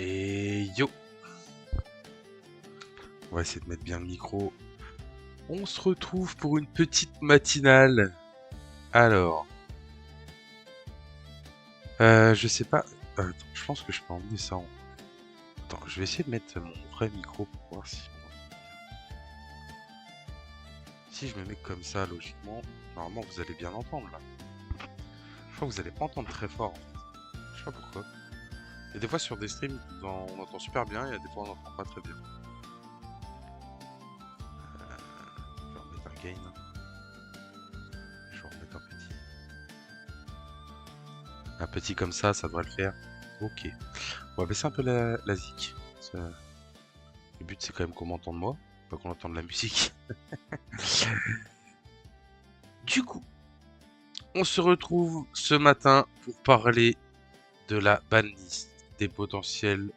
Et yo, on va essayer de mettre bien le micro. On se retrouve pour une petite matinale. Alors, je sais pas. Attends, je pense que je peux emmener ça en... Attends, je vais essayer de mettre mon vrai micro pour voir si... Si je me mets comme ça, logiquement, normalement vous allez bien entendre là. Je crois que vous allez pas entendre très fort en fait. Je sais pas pourquoi. Et des fois sur des streams, on entend super bien et des fois on n'entend pas très bien. Je vais remettre un gain. Je vais remettre un petit. Un petit comme ça devrait le faire. Ok. On va baisser un peu la zik. Le but c'est quand même qu'on m'entende moi, pas qu'on entende la musique. Du coup, on se retrouve ce matin pour parler de la banlist, des potentiels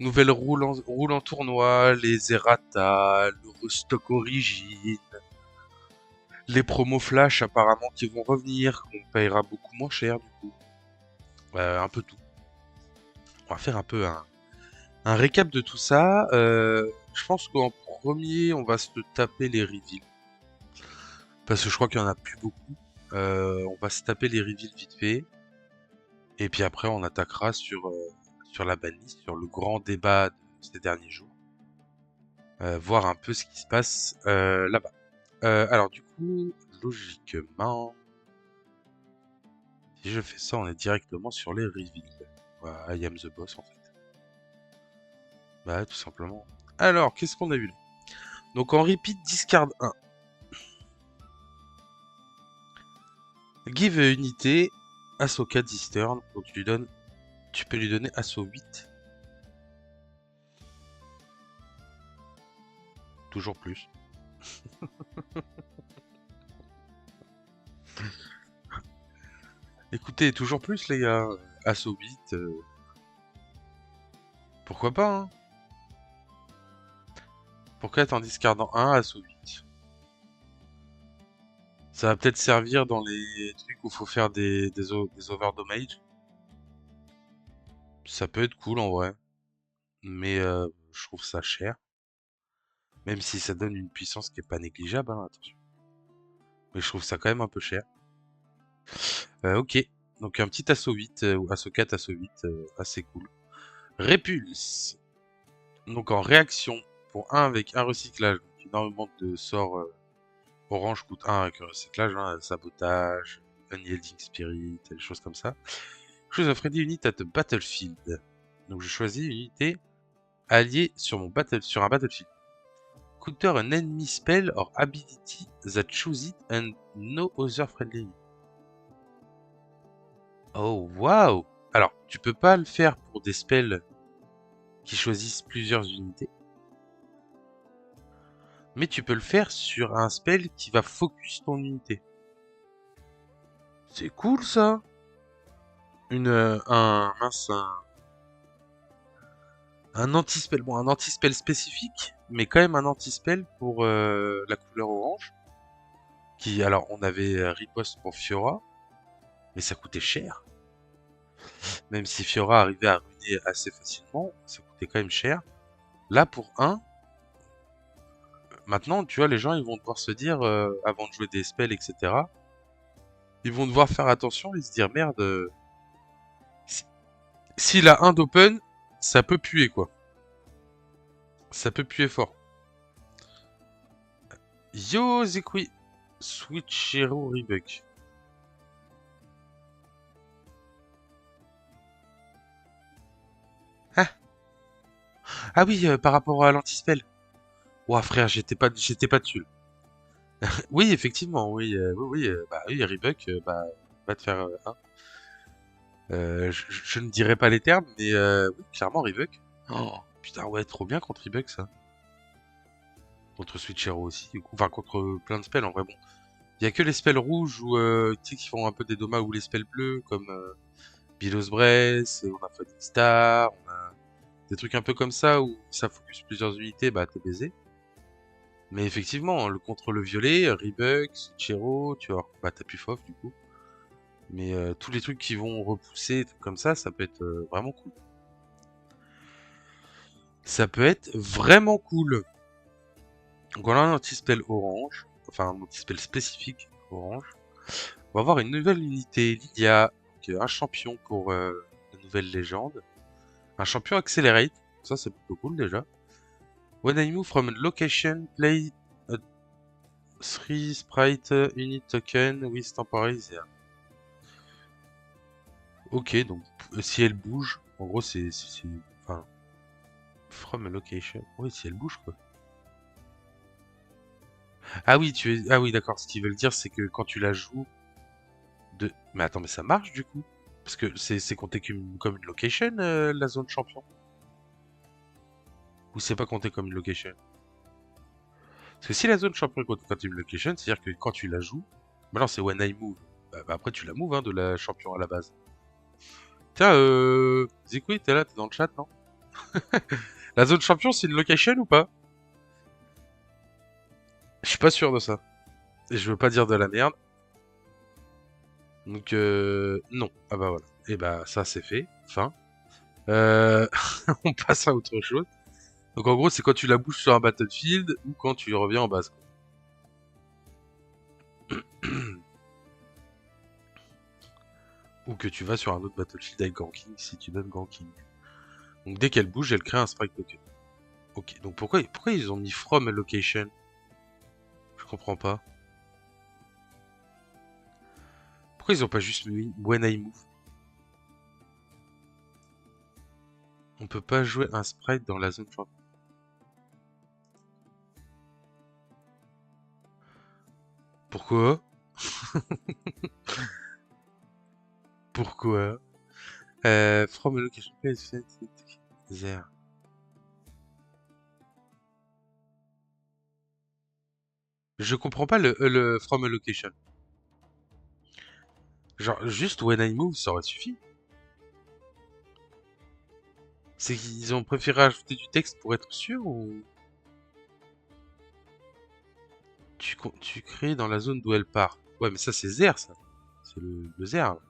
nouvelles roules en tournoi, les errata, le restock origine, les promos flash apparemment qui vont revenir, qu'on payera beaucoup moins cher du coup. Un peu tout. On va faire un peu un récap de tout ça. Je pense qu'en premier, on va se taper les reveals. Parce que je crois qu'il y en a plus beaucoup. On va se taper les reveals vite fait. Et puis après, on attaquera sur la banlist, sur le grand débat de ces derniers jours. Voir un peu ce qui se passe là-bas. Alors du coup, logiquement, si je fais ça, on est directement sur les reveals. Voilà, I am the boss en fait. Bah tout simplement. Alors, qu'est-ce qu'on a eu là? Donc en repeat, discard 1. Give unité, Ahsoka Distern. Donc tu peux lui donner Asso 8. Toujours plus. Écoutez, toujours plus les gars. Asso 8. Pourquoi pas, hein? Pourquoi être en discardant 1 Asso 8? Ça va peut-être servir dans les trucs où il faut faire des overdomage. Ça peut être cool en vrai. Mais je trouve ça cher. Même si ça donne une puissance qui est pas négligeable, hein, attention. Mais je trouve ça quand même un peu cher. Ok. Donc un petit Asso 8, ou Asso 4, Asso 8, assez cool. Répulse. Donc en réaction, pour 1 avec un recyclage, donc énormément de sorts orange coûte 1 avec un recyclage, hein, sabotage, unyielding spirit, des choses comme ça. Choose a friendly unit at the battlefield. Donc je choisis une unité alliée sur un battlefield. Counter an enemy spell or ability that choose it and no other friendly unit. Oh waouh! Alors, tu peux pas le faire pour des spells qui choisissent plusieurs unités. Mais tu peux le faire sur un spell qui va focus ton unité. C'est cool ça. Un anti-spell. Bon, un anti-spell spécifique, mais quand même un anti-spell pour la couleur orange. Qui, alors, on avait riposte pour Fiora, mais ça coûtait cher. Même si Fiora arrivait à ruiner assez facilement, ça coûtait quand même cher. Là, pour 1, maintenant, tu vois, les gens, ils vont devoir se dire, avant de jouer des spells, etc., ils vont devoir faire attention et se dire, merde, s'il a un d'open, ça peut puer, quoi. Ça peut puer fort. Yo, Zekui. Switch Hero Rebuck. Ah, ah oui, par rapport à l'antispell. Ouah, frère, j'étais pas dessus. Oui, effectivement, oui, oui, bah oui, Rebuck, bah, va te faire un. Je ne dirai pas les termes, mais oui, clairement, Rebuck. Oh, putain, ouais, trop bien contre Rebuck, ça. Contre Switch Hero aussi, du coup. Enfin, contre plein de spells, en vrai, bon. Il y a que les spells rouges ou tu sais, qui font un peu des dommages, ou les spells bleus, comme Billow's Breath, on a Fighting Star, on a des trucs un peu comme ça, où ça focus plusieurs unités, bah t'es baisé. Mais effectivement, le contre le violet, Rebuck, Switch Hero, tu vois, bah t'as plus fauve, du coup. Mais tous les trucs qui vont repousser, trucs comme ça peut être vraiment cool. Ça peut être vraiment cool. Donc on a un anti-spell orange, enfin un anti-spell spécifique orange. On va avoir une nouvelle unité, Lydia, donc, un champion pour la nouvelle légende. Un champion Accelerate, ça c'est plutôt cool déjà. When I move from a location, play a 3 sprite unit token with temporary there. Ok, donc si elle bouge, en gros c'est... Enfin, from a location... Oui, si elle bouge quoi. Ah oui, ah oui, d'accord, ce qu'ils veulent dire c'est que quand tu la joues... Mais attends, mais ça marche du coup? Parce que c'est compté comme une location, la zone champion? Ou c'est pas compté comme une location? Parce que si la zone champion est comptée comme une location, c'est-à-dire que quand tu la joues... Bah non, c'est when I move. Bah après tu la moves, hein, de la champion à la base. Tiens, Zikoui, t'es là, t'es dans le chat, non? La zone champion, c'est une location ou pas? Je suis pas sûr de ça. Et je veux pas dire de la merde. Donc, non. Ah bah voilà. Et bah, ça, c'est fait. Fin. Euh... On passe à autre chose. Donc, en gros, c'est quand tu la bouges sur un battlefield ou quand tu reviens en base. Ou que tu vas sur un autre battlefield avec ganking si tu donnes ganking. Donc, dès qu'elle bouge, elle crée un sprite token. Ok. Donc, pourquoi ils ont mis from a location? Je comprends pas. Pourquoi ils ont pas juste mis when I move? On peut pas jouer un sprite dans la zone champion. Pourquoi? Pourquoi? From a location place there. Je comprends pas le from a location. Genre, juste when I move, ça aurait suffi. C'est qu'ils ont préféré ajouter du texte pour être sûr ou... Tu crées dans la zone d'où elle part. Ouais, mais ça, c'est Zer, ça. C'est le Zer, là.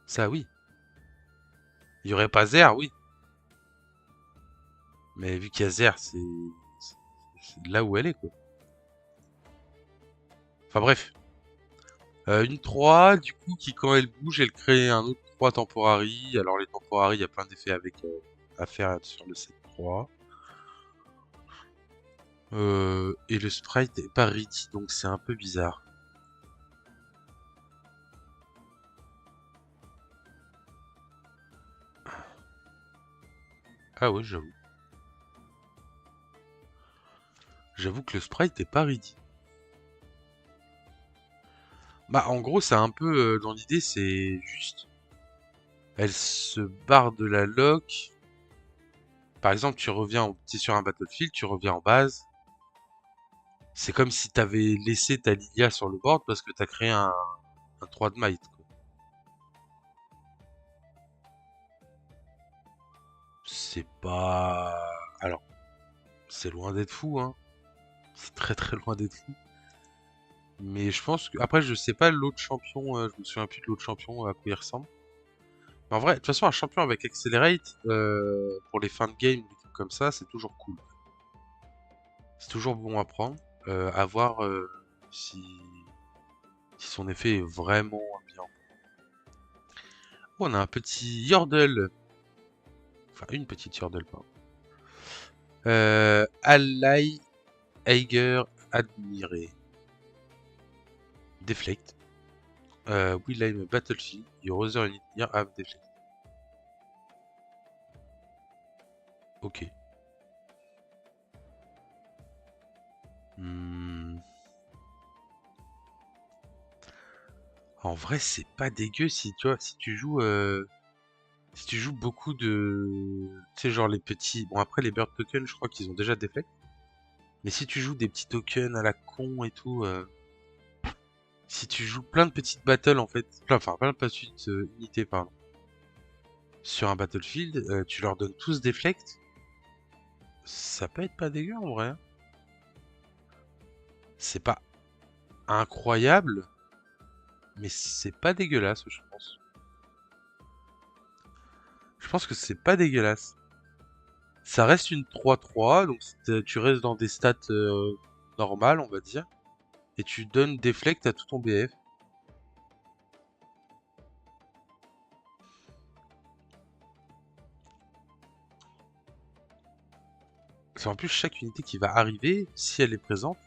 Ça, oui. Il y aurait pas Zer, oui. Mais vu qu'il y a Zer, c'est là où elle est, quoi. Enfin, bref. Une 3, du coup, qui, quand elle bouge, elle crée un autre 3 temporary. Alors, les temporary, il y a plein d'effets avec à faire sur le set 3. Et le sprite est pas ready, donc c'est un peu bizarre. Ah ouais, j'avoue. J'avoue que le sprite est pas ready. Bah, en gros, c'est un peu... dans l'idée, c'est juste... Elle se barre de la lock. Par exemple, t'es sur un battlefield, tu reviens en base. C'est comme si t'avais laissé ta Lilia sur le board parce que t'as créé un 3 de might, quoi. C'est pas... Alors, c'est loin d'être fou, hein. C'est très très loin d'être fou. Mais je pense que... Après, je sais pas l'autre champion, je me souviens plus de l'autre champion, à quoi il ressemble. Mais en vrai, de toute façon, un champion avec Accelerate, pour les fins de game, des trucs comme ça, c'est toujours cool. C'est toujours bon à prendre. À voir si... si son effet est vraiment bien. Oh, on a un petit Yordle. Enfin, une petite Yordle, pardon. Ally Eiger Admiré. Deflect. Will I'm Battlefield. Your other unit here have Deflect. Ok. En vrai, c'est pas dégueu si tu vois, si tu joues beaucoup de... Tu sais, genre les petits... Bon, après, les Bird Tokens, je crois qu'ils ont déjà Deflect. Mais si tu joues des petits tokens à la con et tout... Si tu joues plein de petites battles, en fait... Enfin, plein de petites unités, pardon. Sur un battlefield, tu leur donnes tous Deflect. Ça peut être pas dégueu, en vrai. C'est pas incroyable, mais c'est pas dégueulasse, je pense. Je pense que c'est pas dégueulasse. Ça reste une 3-3, donc tu restes dans des stats normales, on va dire. Et tu donnes Deflect à tout ton BF. C'est en plus chaque unité qui va arriver, si elle est présente,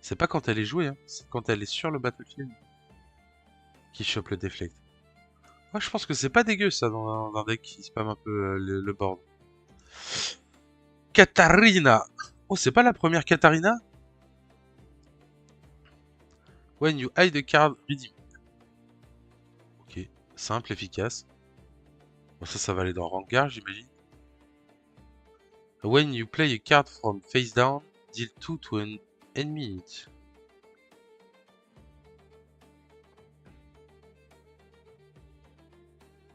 c'est pas quand elle est jouée, hein, c'est quand elle est sur le battlefield qui chope le Deflect. Moi je pense que c'est pas dégueu ça dans un deck qui spam un peu le board. Katarina. Oh, c'est pas la première Katarina? When you hide a card, redeem. Ok, simple, efficace. Bon, ça va aller dans Rengar, j'imagine. When you play a card from face down, deal 2 to an enemy.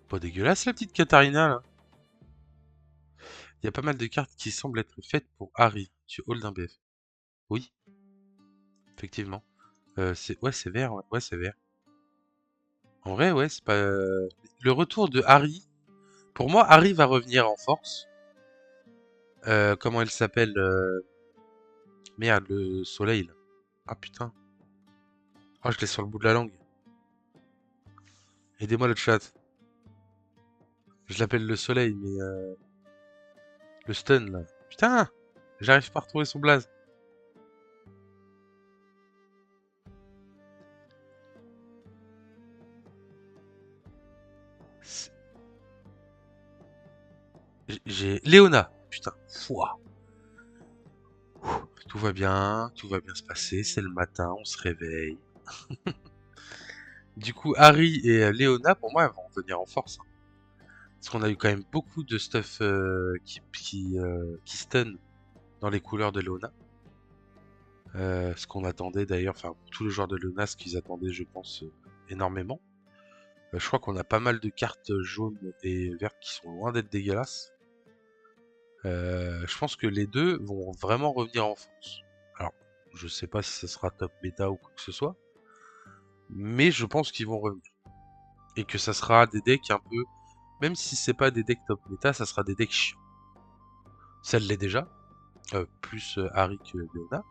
Pas dégueulasse la petite Katarina là. Il y a pas mal de cartes qui semblent être faites pour Harry. Tu hold un BF. Oui, effectivement. C'est vert, ouais, c'est vert. En vrai, ouais, c'est pas. Le retour de Harry. Pour moi, Harry va revenir en force. Comment elle s'appelle Merde, le soleil là. Ah putain. Oh, je l'ai sur le bout de la langue. Aidez-moi le chat. Je l'appelle le soleil, mais le stun là. Putain, j'arrive pas à retrouver son blaze. C'est- J'ai Léona. Putain, Fouah. Tout va bien se passer. C'est le matin, on se réveille. Du coup, Harry et Léona, pour moi, elles vont revenir en force, hein. Parce qu'on a eu quand même beaucoup de stuff qui stun dans les couleurs de Léona. Ce qu'on attendait d'ailleurs, enfin, tous les joueurs de Léona, ce qu'ils attendaient, je pense, énormément. Je crois qu'on a pas mal de cartes jaunes et vertes qui sont loin d'être dégueulasses. Je pense que les deux vont vraiment revenir en force. Alors, je sais pas si ce sera top méta ou quoi que ce soit, mais je pense qu'ils vont revenir. Et que ça sera des decks un peu, même si c'est pas des decks top méta, ça sera des decks chiants. Ça l'est déjà, plus Harry que Leona,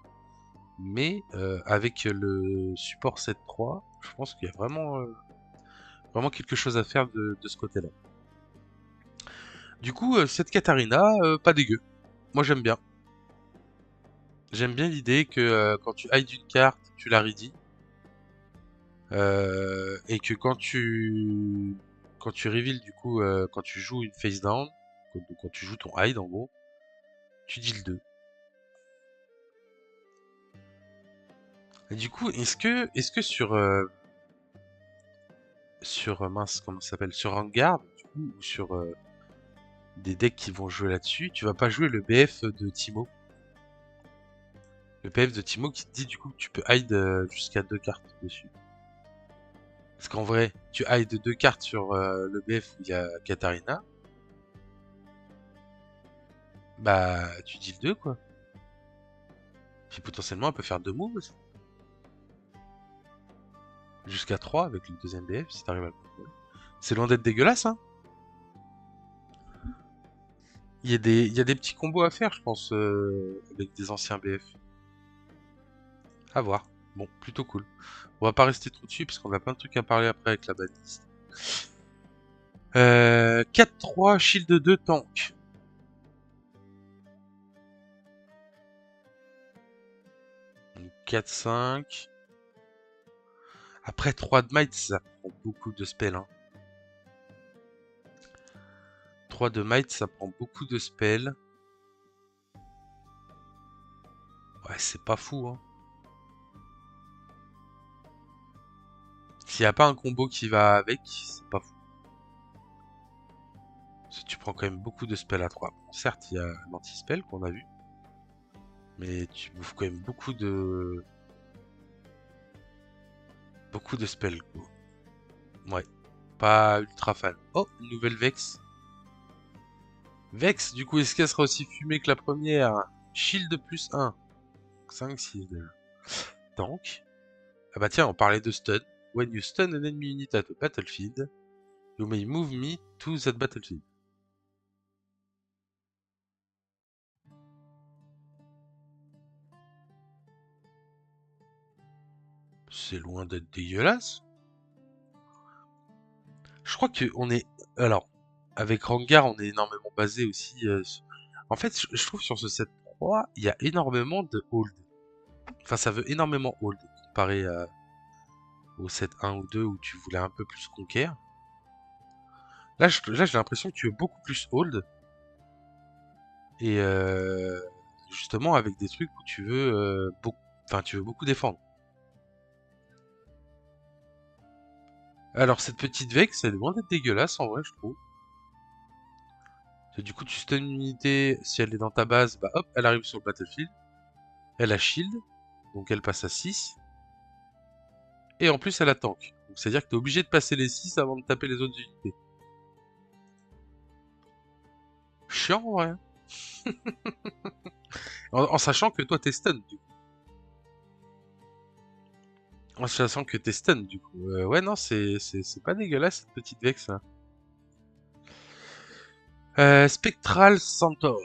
mais avec le support 7-3, je pense qu'il y a vraiment quelque chose à faire de ce côté-là. Du coup, cette Katarina, pas dégueu. Moi j'aime bien. J'aime bien l'idée que quand tu hides une carte, tu la ready. Et que quand tu reveal du coup, quand tu joues une face down, quand tu joues ton hide en gros, tu deal 2. Et du coup, est-ce que sur mince, comment ça s'appelle, sur Vanguard, du coup, ou sur des decks qui vont jouer là-dessus, tu vas pas jouer le BF de Timo? Le BF de Timo qui te dit du coup que tu peux hide jusqu'à 2 cartes dessus. Parce qu'en vrai, tu hide 2 cartes sur le BF où il y a Katarina, bah tu deal 2 quoi. Puis potentiellement elle peut faire 2 moves aussi. Jusqu'à 3 avec le deuxième BF si t'arrives à le contrôler. C'est loin d'être dégueulasse, hein. Il y a des petits combos à faire, je pense, avec des anciens BF. À voir. Bon, plutôt cool. On va pas rester trop dessus parce qu'on a plein de trucs à parler après avec la banlist. 4-3, shield 2, tank. Donc 4-5. Après 3 de might, ça prend beaucoup de spells, hein. 3 de might, ça prend beaucoup de spells. Ouais, c'est pas fou, hein. S'il n'y a pas un combo qui va avec, c'est pas fou. Parce que tu prends quand même beaucoup de spells à 3. Bon, certes, il y a l'anti-spell qu'on a vu. Mais tu bouffes quand même beaucoup de spells, quoi. Ouais, pas ultra fan. Oh, une nouvelle Vex. Vex, du coup, est-ce qu'elle sera aussi fumée que la première? Shield plus 1. 5, 6 déjà. Tank. Ah bah tiens, on parlait de stun. When you stun an enemy unit at a battlefield, You may move me to that battlefield. C'est loin d'être dégueulasse. Je crois que on est... Alors, avec Rangar, on est énormément basé aussi... En fait, je trouve sur ce set 3, il y a énormément de hold. Enfin, ça veut énormément hold, comparé au set 1 ou 2 où tu voulais un peu plus conquérir. Là, j'ai l'impression que tu veux beaucoup plus hold. Et justement, avec des trucs où tu veux beaucoup... Enfin, tu veux beaucoup défendre. Alors, cette petite Vex, elle est loin d'être dégueulasse, en vrai, je trouve. Du coup, tu stun une unité, si elle est dans ta base, bah hop, elle arrive sur le battlefield. Elle a shield, donc elle passe à 6. Et en plus, elle a tank. Donc c'est-à-dire que t'es obligé de passer les 6 avant de taper les autres unités. Chiant, en vrai. En sachant que toi, t'es stun, du coup. En sachant que t'es stun, du coup. Ouais, non, c'est pas dégueulasse, cette petite Vex, là. Spectral Centaur.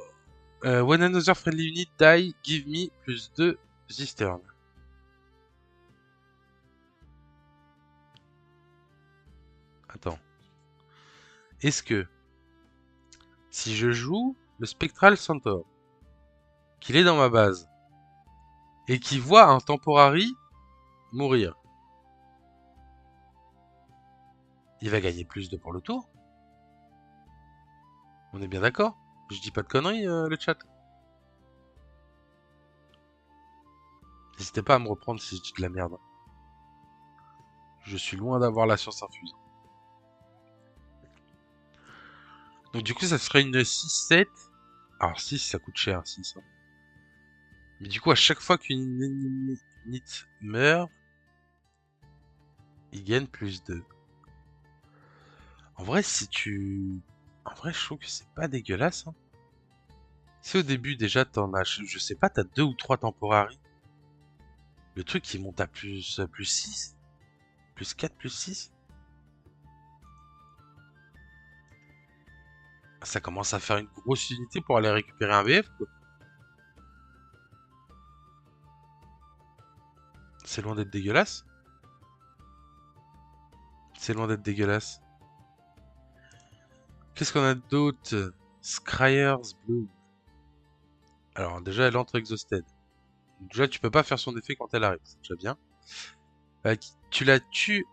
When another friendly unit die, give me +2 this turn. Attends. Est-ce que, si je joue le Spectral Centaur, qu'il est dans ma base, et qu'il voit un Temporary mourir, il va gagner +2 pour le tour? On est bien d'accord? Je dis pas de conneries, le chat. N'hésitez pas à me reprendre si je dis de la merde. Je suis loin d'avoir la science infuse. Donc du coup, ça serait une 6-7. Alors 6, ça coûte cher, 6. Hein. Mais du coup, à chaque fois qu'une unité meurt, il gagne +2. En vrai, si tu... En vrai, je trouve que c'est pas dégueulasse. Hein. Si au début, déjà, t'en as... Je sais pas, t'as 2 ou 3 temporaries. Le truc, il monte à plus 6. Plus 4, plus 6. Ça commence à faire une grosse unité pour aller récupérer un VF, quoi. C'est loin d'être dégueulasse. C'est loin d'être dégueulasse. Qu'est-ce qu'on a d'autre? Scryer's Blue. Alors déjà, elle entre exhausted. Déjà, tu peux pas faire son effet quand elle arrive. C'est déjà bien. Tu la tues,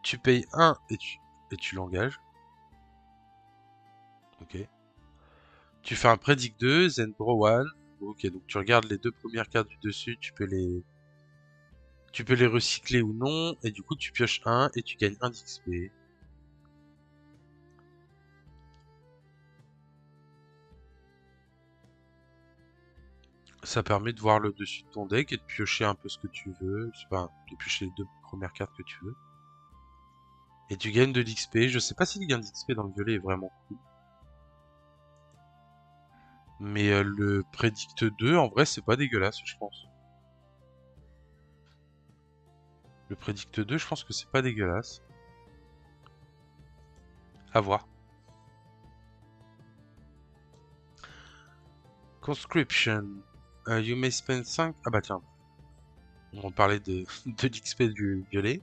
tu payes 1 et tu l'engages. Ok. Tu fais un Predict 2, then Draw 1. Ok, donc tu regardes les deux premières cartes du dessus, tu peux les recycler ou non, et du coup tu pioches 1 et tu gagnes 1 d'XP. Ça permet de voir le dessus de ton deck et de piocher un peu ce que tu veux. Enfin, de piocher les deux premières cartes que tu veux. Et tu gagnes de l'XP. Je sais pas si le gain d'XP dans le violet est vraiment cool. Mais le Predict 2, en vrai, c'est pas dégueulasse, je pense. Le Predict 2, je pense que c'est pas dégueulasse. À voir. Conscription. You may spend 5... Ah bah tiens. On parlait de l'XP du violet.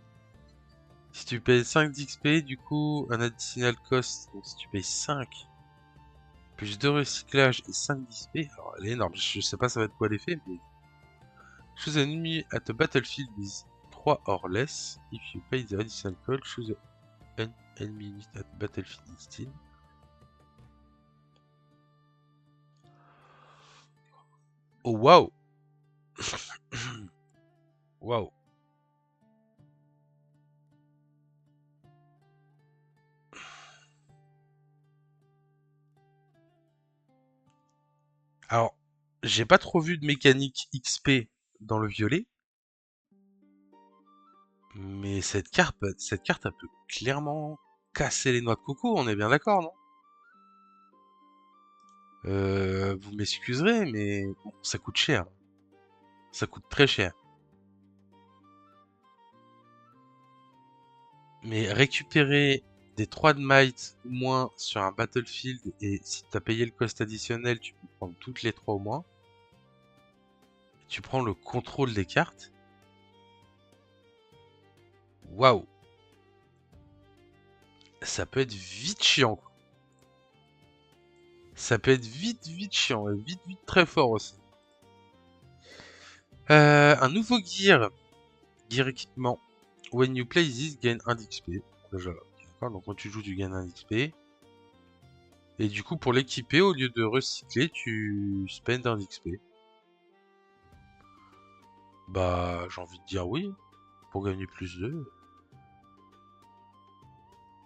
Si tu payes 5 d'XP, du coup, un additional cost. Donc si tu payes 5, plus 2 recyclage et 5 d'XP, alors elle est énorme. Je sais pas ça va être quoi l'effet, mais... Choose an enemy at a battlefield with 3 or less. If you pay the additional cost, choose an enemy unit at battlefield instead. Oh waouh. Waouh. Alors, j'ai pas trop vu de mécanique XP dans le violet. Mais cette carte, elle peut clairement casser les noix de coco, on est bien d'accord, non? Vous m'excuserez, mais bon, ça coûte cher. Ça coûte très cher. Mais récupérer des 3 de might ou moins sur un battlefield, et si tu as payé le cost additionnel, tu peux prendre toutes les 3 au moins. Tu prends le contrôle des cartes. Waouh! Ça peut être vite chiant, quoi. Ça peut être vite chiant, et vite très fort aussi. Un nouveau gear équipement. When you play this, gain 1 d'XP. Déjà, d'accord, donc quand tu joues, tu gagnes 1 d'XP. Et du coup, pour l'équiper, au lieu de recycler, tu spends 1 d'XP. Bah, j'ai envie de dire oui, pour gagner plus de.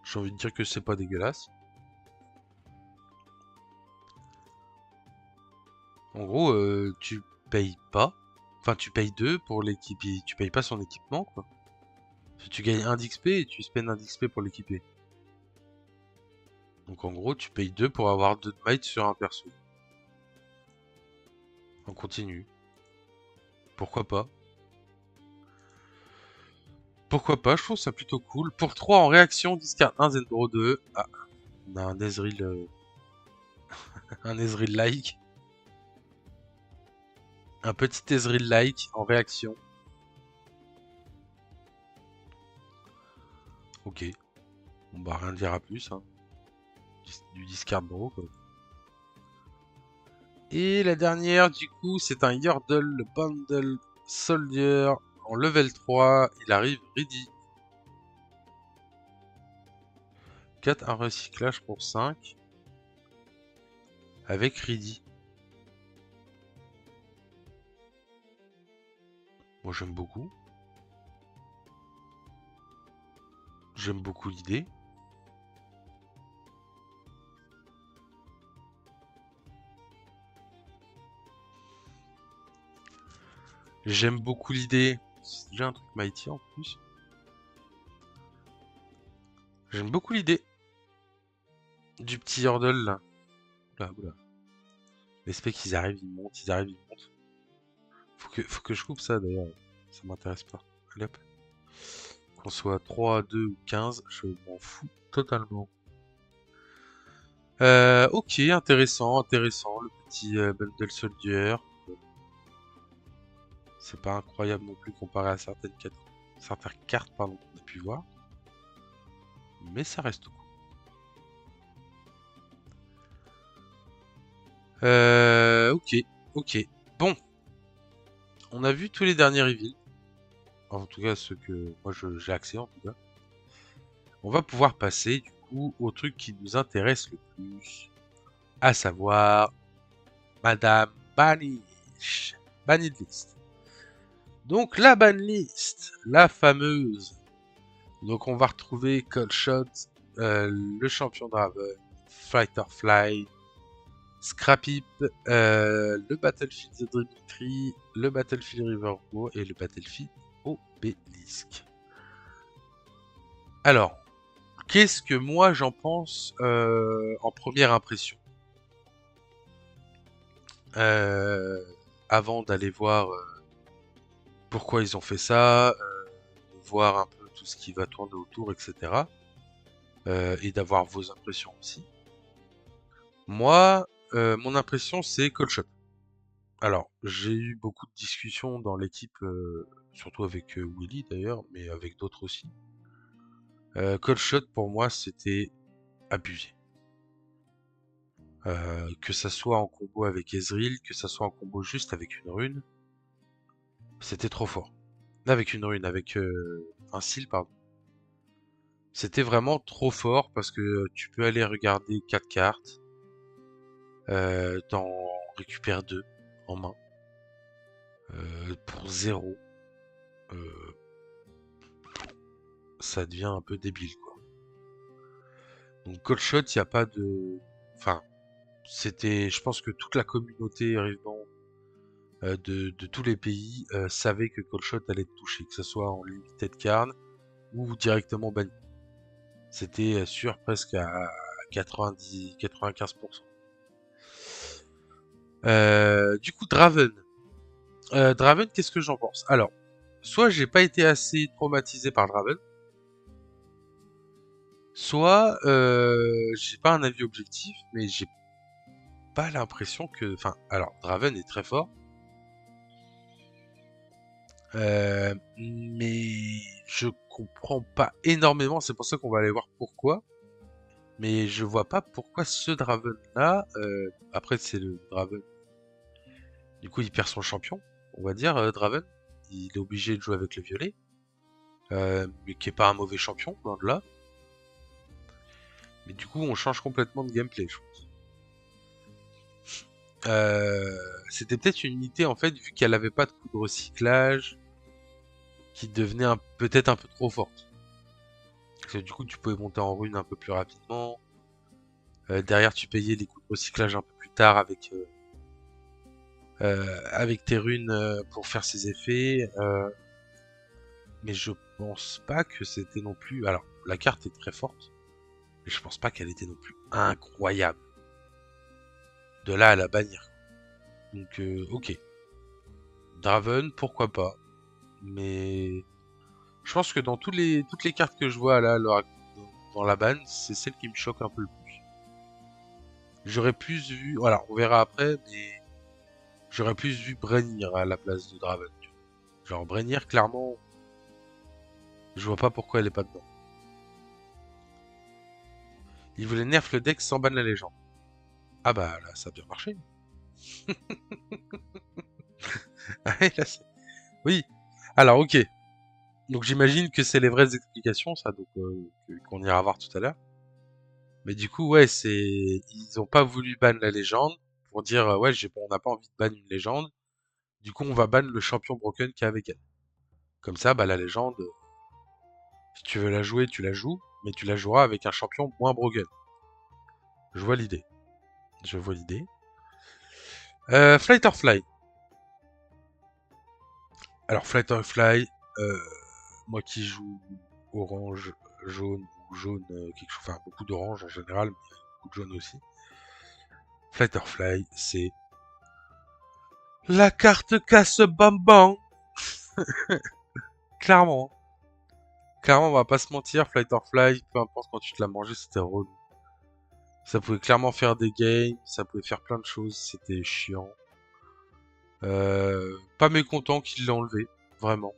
J'ai envie de dire que c'est pas dégueulasse. En gros, tu payes pas. Enfin, tu payes 2 pour l'équiper. Tu payes pas son équipement, quoi. Tu gagnes 1 d'XP et tu spends 1 d'XP pour l'équiper. Donc en gros, tu payes 2 pour avoir 2 de might sur un perso. On continue. Pourquoi pas? Pourquoi pas, je trouve ça plutôt cool. Pour 3 en réaction, discard 1 Zendro 2. Ah, on a un Ezreal, un Ezreal-like. Un petit Ezreal-like en réaction. Ok. On va rien dire à plus. Hein. Du discard draw, quoi. Et la dernière, du coup, c'est un Yordle, le Bundle Soldier en level 3. Il arrive ready. 4, un recyclage pour 5. Avec ready. Moi, j'aime beaucoup. J'aime beaucoup l'idée. J'aime beaucoup l'idée. C'est déjà un truc mighty en plus. J'aime beaucoup l'idée. Du petit Yordle là. Oula, oula. Les specs ils arrivent, ils montent, ils arrivent, ils montent. Faut que je coupe ça d'ailleurs. Ça m'intéresse pas. Allez hop. Qu'on soit 3, 2 ou 15, je m'en fous totalement. Ok, intéressant, intéressant. Le petit Bundle Soldier. C'est pas incroyable non plus comparé à certaines cartes pardon, qu'on a pu voir. Mais ça reste cool. Ok, ok. Bon. On a vu tous les derniers reveals. En tout cas, ceux que moi j'ai accès en tout cas. On va pouvoir passer du coup au truc qui nous intéresse le plus. À savoir Madame Banish. Banned List. Donc la banlist, la fameuse. Donc on va retrouver Coldshot, le champion Draven, Fighterfly, Scrapip, le Battlefield The Dream Tree, le Battlefield Riverbow et le Battlefield Obélisque. Alors, qu'est-ce que moi j'en pense en première impression avant d'aller voir pourquoi ils ont fait ça, voir un peu tout ce qui va tourner autour, etc. Et d'avoir vos impressions aussi. Moi, mon impression, c'est Coldshot. Alors, j'ai eu beaucoup de discussions dans l'équipe, surtout avec Willy d'ailleurs, mais avec d'autres aussi. Coldshot, pour moi, c'était abusé. Que ça soit en combo avec Ezreal, que ça soit en combo juste avec une rune, c'était trop fort. Avec une rune, avec un seal, pardon. C'était vraiment trop fort parce que tu peux aller regarder 4 cartes, t'en récupères 2 en main pour 0. Ça devient un peu débile, quoi. Donc Coldshot, il n'y a pas de... Enfin, c'était... Je pense que toute la communauté arrivant de tous les pays savait que Coldshot allait être touché, que ce soit en limited card ou directement banni. C'était sûr presque à 90-95%. Du coup, Draven. Draven, qu'est-ce que j'en pense? Alors, soit j'ai pas été assez traumatisé par Draven, Soit j'ai pas un avis objectif, mais j'ai pas l'impression que... Enfin, alors, Draven est très fort, mais je comprends pas énormément, c'est pour ça qu'on va aller voir pourquoi. Mais je vois pas pourquoi ce Draven-là... après, c'est le Draven. Du coup, il perd son champion, on va dire, Draven. Il est obligé de jouer avec le violet. Mais qui est pas un mauvais champion, loin de là. Mais du coup, on change complètement de gameplay, je pense. C'était peut-être une unité, en fait, vu qu'elle avait pas de coup de recyclage, qui devenait peut-être un peu trop forte. Parce que du coup, tu pouvais monter en rune un peu plus rapidement. Derrière, tu payais les coups de recyclage un peu plus tard avec tes runes pour faire ses effets. Mais je pense pas que c'était non plus... Alors, la carte est très forte, mais je pense pas qu'elle était non plus incroyable. De là à la bannir. Donc, ok. Draven, pourquoi pas. Mais je pense que dans toutes les cartes que je vois là, dans la ban, c'est celle qui me choque un peu le plus. J'aurais plus vu... Voilà, on verra après, mais j'aurais plus vu Brenir à la place de Draven. Genre, Brenir, clairement, je vois pas pourquoi elle est pas dedans. Il voulait nerf le deck sans ban la légende. Ah bah là, ça a bien marché. Oui. Alors, ok. Donc j'imagine que c'est les vraies explications, ça, donc qu'on ira voir tout à l'heure. Mais du coup, ouais, ils ont pas voulu ban la légende pour dire ouais, on n'a pas envie de ban une légende. Du coup, on va ban le champion broken qui est avec elle. Comme ça, bah la légende, si tu veux la jouer, tu la joues, mais tu la joueras avec un champion moins broken. Je vois l'idée. Je vois l'idée. Flight or Fly. Alors Flight or Fly, euh, moi qui joue orange, jaune ou jaune, quelque chose, enfin beaucoup d'orange en général, mais beaucoup de jaune aussi. Flight or Fly, c'est la carte casse bam. Clairement. Clairement, on va pas se mentir, Flight or Fly, peu importe quand tu te l'as mangé, c'était relou. Ça pouvait clairement faire des games, ça pouvait faire plein de choses, c'était chiant. Pas mécontent qu'il l'ait enlevé, vraiment.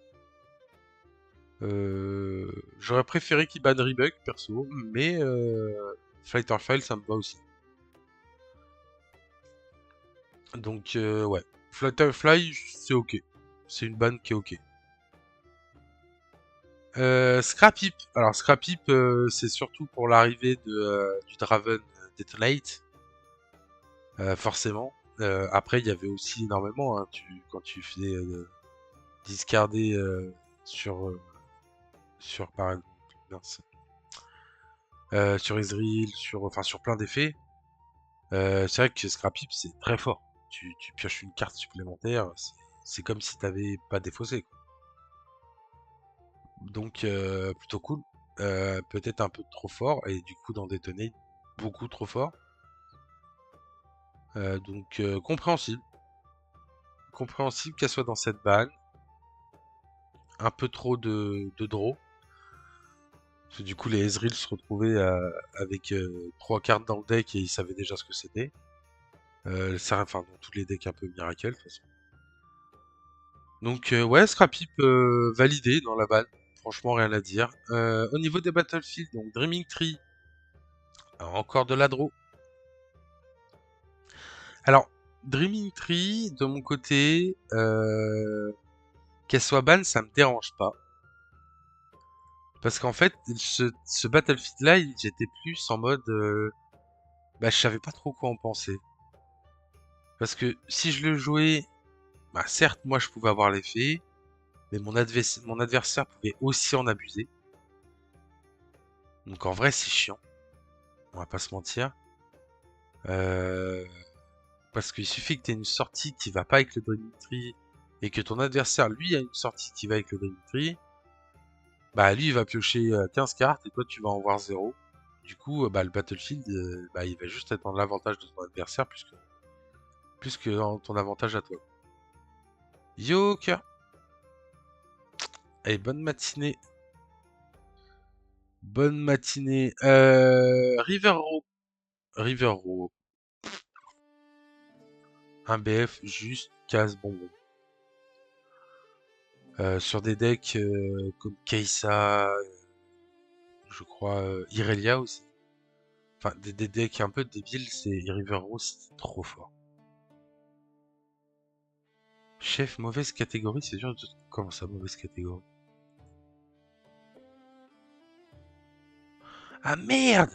J'aurais préféré qu'il banne Rebuck, perso, mais Flight or Fly, ça me va aussi. Donc, ouais. Flight or Fly, c'est ok. C'est une ban qui est ok. Scrap Heap. Alors Scrap Heap, c'est surtout pour l'arrivée du Draven Detonate, forcément. Après, il y avait aussi énormément, hein, quand tu faisais discarder sur par exemple, mince, sur Ezreal, enfin sur plein d'effets. C'est vrai que Scrap Heap c'est très fort. Tu pioches une carte supplémentaire, c'est comme si t'avais pas défaussé, quoi. Donc plutôt cool. Peut-être un peu trop fort et du coup d'en détonner beaucoup trop fort. Donc compréhensible. Compréhensible qu'elle soit dans cette ban. Un peu trop de draw. Parce que du coup les Ezreal se retrouvaient avec 3 cartes dans le deck et ils savaient déjà ce que c'était. Ça, enfin dans tous les decks un peu miracle de toute façon. Donc ouais, Scrapip validé dans la ban. Franchement rien à dire. Au niveau des Battlefields, donc Dreaming Tree. Alors, encore de la draw. Alors, Dreaming Tree, de mon côté, qu'elle soit ban, ça me dérange pas. Parce qu'en fait, ce Battlefield-là, j'étais plus en mode... bah, je savais pas trop quoi en penser. Parce que si je le jouais, bah, certes, moi, je pouvais avoir l'effet, mais mon adversaire pouvait aussi en abuser. Donc en vrai, c'est chiant. On va pas se mentir. Euh, Parce qu'il suffit que tu aies une sortie qui va pas avec le Dreaming Tree et que ton adversaire, lui, a une sortie qui va avec le Dreaming Tree. Bah lui il va piocher 15 cartes et toi tu vas en voir 0. Du coup bah le Battlefield bah, il va juste être en l'avantage de ton adversaire plus que en ton avantage à toi. Yo cœur. Allez bonne matinée. Bonne matinée. River Row. River Row. Un BF juste casse bonbon. Sur des decks comme Keisa, je crois Irelia aussi. Enfin, des decks un peu débiles, c'est River Row, c'est trop fort. Chef, mauvaise catégorie, c'est dur de... Comment ça, mauvaise catégorie? Ah merde!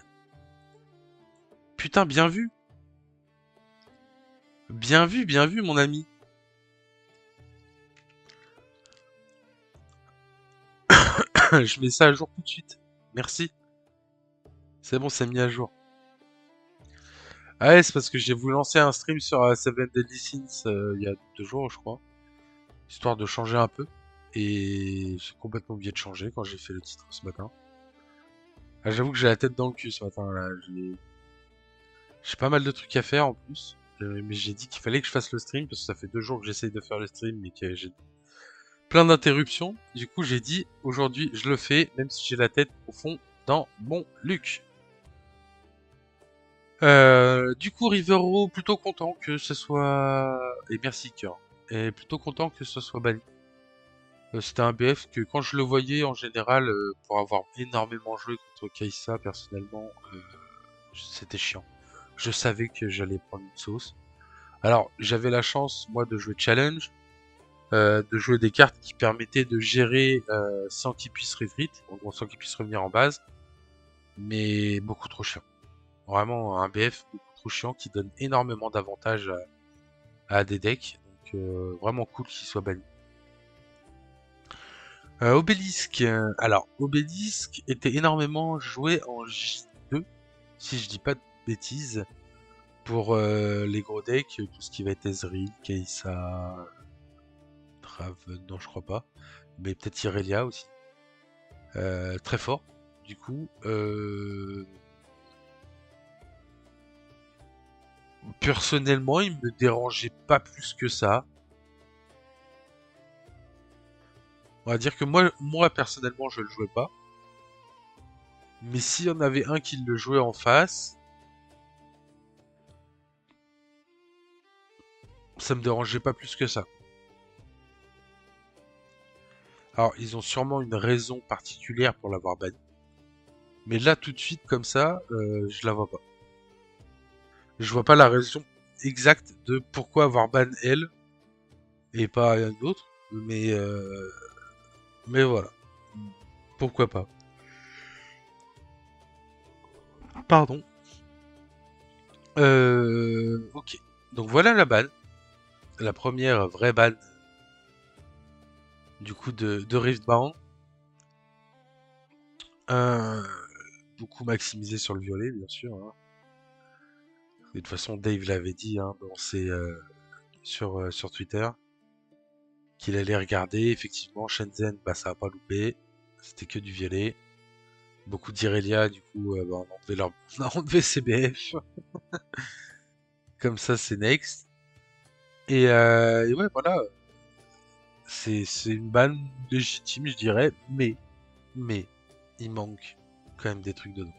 Putain, bien vu, mon ami. Je mets ça à jour tout de suite. Merci. C'est bon, c'est mis à jour. Ah ouais, c'est parce que j'ai voulu lancer un stream sur Seven Deadly Sins il y a 2 jours, je crois. Histoire de changer un peu. Et j'ai complètement oublié de changer quand j'ai fait le titre ce matin. Ah, j'avoue que j'ai la tête dans le cul ce matin, là. J'ai pas mal de trucs à faire en plus. Mais j'ai dit qu'il fallait que je fasse le stream parce que ça fait 2 jours que j'essaye de faire le stream mais que j'ai plein d'interruptions. Du coup, j'ai dit aujourd'hui je le fais même si j'ai la tête au fond dans mon Luc. Du coup, Rivero, plutôt content que ce soit... Et merci, cœur. Et plutôt content que ce soit banni. C'était un BF que quand je le voyais, en général, pour avoir énormément joué contre Kaisa, personnellement, c'était chiant. Je savais que j'allais prendre une sauce. Alors, j'avais la chance, moi, de jouer Challenge, de jouer des cartes qui permettaient de gérer sans qu'il puisse retreat, en gros, sans qu'il puisse revenir en base, mais beaucoup trop chiant. Vraiment un BF beaucoup trop chiant qui donne énormément d'avantages à des decks. Donc vraiment cool qu'il soit banni. Obélisque. Alors, Obélisque était énormément joué en J2, si je dis pas de bêtises, pour les gros decks, tout ce qui va être Ezreal, Kai'Sa, Draven, non je crois pas, mais peut-être Irelia aussi. Très fort. Du coup, personnellement, il me dérangeait pas plus que ça. On va dire que moi personnellement, je le jouais pas. Mais s'il y en avait un qui le jouait en face, ça me dérangeait pas plus que ça. Alors, ils ont sûrement une raison particulière pour l'avoir banni. Mais là, tout de suite, comme ça, je la vois pas. Je vois pas la raison exacte de pourquoi avoir ban elle et pas un autre. Mais voilà. Pourquoi pas. Pardon. Ok. Donc voilà la ban. La première vraie ban du coup de Riftbound. Beaucoup maximisé sur le violet, bien sûr. Hein. De toute façon, Dave l'avait dit hein, sur Twitter qu'il allait regarder. Effectivement, Shenzhen, bah, ça a pas loupé. C'était que du violet. Beaucoup d'Irelia, du coup, bah, on a enlevé CBF. Comme ça, c'est next. Et ouais, voilà. C'est une ban légitime, je dirais. Mais, il manque quand même des trucs dedans.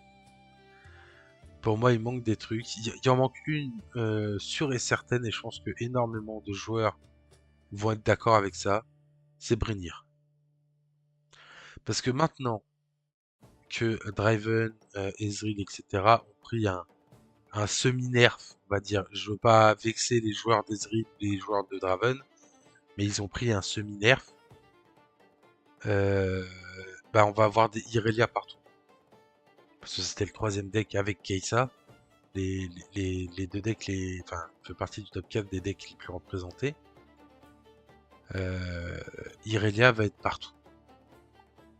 Pour moi, il manque des trucs. Il en manque une sûre et certaine, et je pense que énormément de joueurs vont être d'accord avec ça. C'est Brinir. Parce que maintenant que Draven, Ezreal, etc. ont pris un semi-nerf, on va dire. Je veux pas vexer les joueurs d'Ezreal, les joueurs de Draven, mais ils ont pris un semi-nerf. Euh, Bah, on va avoir des Irelia partout. Parce que c'était le troisième deck avec Keisa. Les deux decks, enfin, fait partie du top 4 des decks les plus représentés. Irelia va être partout.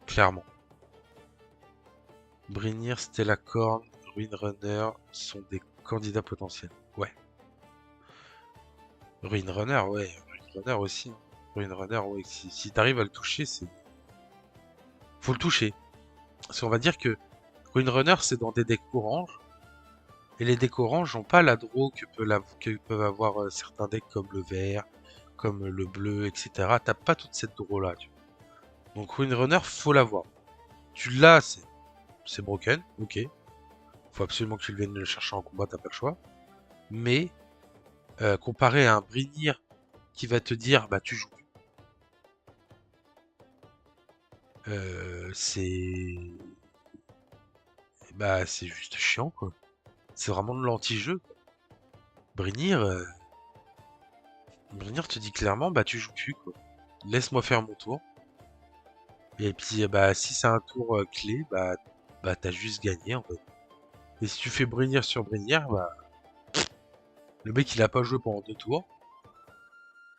Clairement. Brinir, Stellacorn, Ruin Runner sont des candidats potentiels. Ouais. Ruin Runner, ouais. Ruin Runner aussi. Hein. Ruin Runner, ouais. Si t'arrives à le toucher, c'est... Faut le toucher. Parce qu'on va dire que Ruin Runner, c'est dans des decks orange. Et les decks orange n'ont pas la draw que peuvent avoir certains decks comme le vert, comme le bleu, etc. T'as pas toute cette draw là. Tu vois. Donc Ruin Runner, faut l'avoir. Tu l'as, c'est broken, ok. Faut absolument que tu viennes le chercher en combat, t'as pas le choix. Mais, comparé à un Brinir qui va te dire, bah tu joues plus. C'est... Bah c'est juste chiant, quoi. C'est vraiment de l'anti-jeu, quoi. Brinir, Brinir te dit clairement, bah tu joues plus, quoi. Laisse-moi faire mon tour. Et puis, bah si c'est un tour clé, bah t'as juste gagné, en fait. Et si tu fais Brinir sur Brinir, bah le mec il a pas joué pendant 2 tours.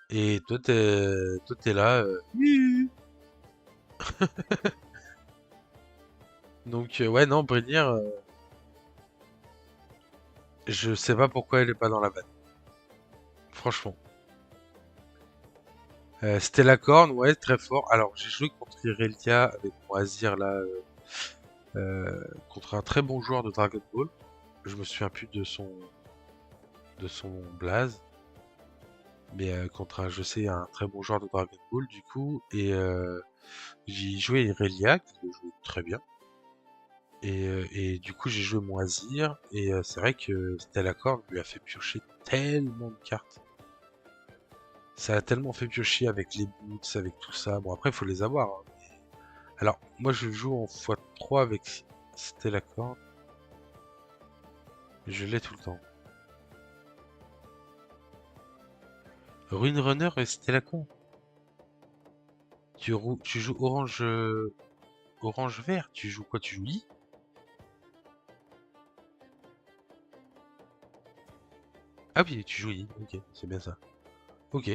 Et toi t'es là. Donc ouais non Brinir, je sais pas pourquoi elle est pas dans la vanne. Franchement. Stellacorn, ouais très fort. Alors j'ai joué contre Irelia avec mon Azir là, contre un très bon joueur de Dragon Ball. Je me souviens plus de son blaze. Mais contre un, je sais, un très bon joueur de Dragon Ball du coup. Et j'ai joué Irelia qui le jouait très bien. Et du coup, j'ai joué mon Azir, et c'est vrai que Stellacorn lui a fait piocher tellement de cartes. Ça a tellement fait piocher avec les boots, avec tout ça. Bon, après, il faut les avoir, hein. Alors, moi, je joue en x3 avec Stellacorn. Je l'ai tout le temps. Ruin Runner et Stellacorn. Tu joues orange vert. Tu joues quoi? Tu joues I? Ah oui, tu joues I. Ok, c'est bien ça. Ok.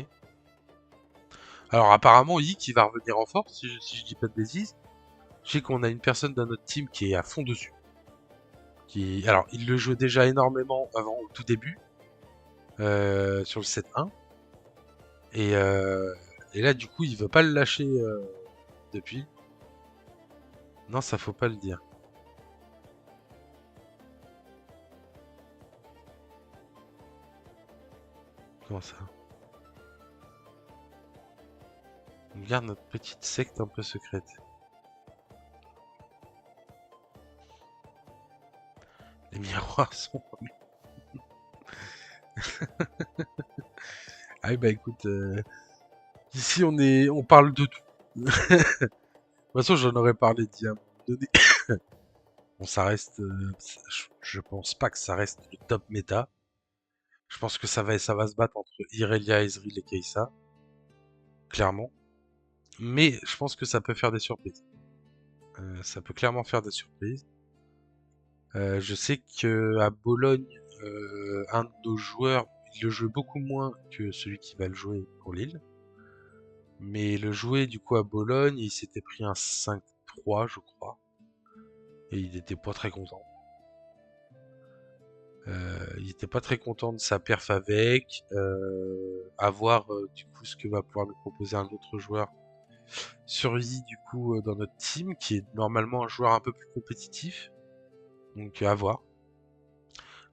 Alors, apparemment, I qui va revenir en force, si je dis pas de bêtises. Je sais qu'on a une personne dans notre team qui est à fond dessus. Alors, il le jouait déjà énormément avant, au tout début, sur le 7-1. Et là, du coup, il veut pas le lâcher depuis. Non, ça faut pas le dire. Comment ça? On garde notre petite secte un peu secrète. Les miroirs sont... Ah bah écoute, ici on parle de tout. De toute façon, j'en aurais parlé d'il y a un moment donné. Bon, ça reste... je pense pas que ça reste le top méta. Je pense que ça va se battre entre Irelia, Ezreal et Kai'Sa, clairement. Mais je pense que ça peut faire des surprises. Ça peut clairement faire des surprises. Je sais que à Bologne, un de nos joueurs, il le jouait beaucoup moins que celui qui va le jouer pour Lille. Mais le jouait du coup à Bologne, il s'était pris un 5-3, je crois. Et il était pas très content. Il était pas très content de sa perf avec. À voir du coup ce que va pouvoir nous proposer un autre joueur sur Yi du coup dans notre team, qui est normalement un joueur un peu plus compétitif. Donc à voir.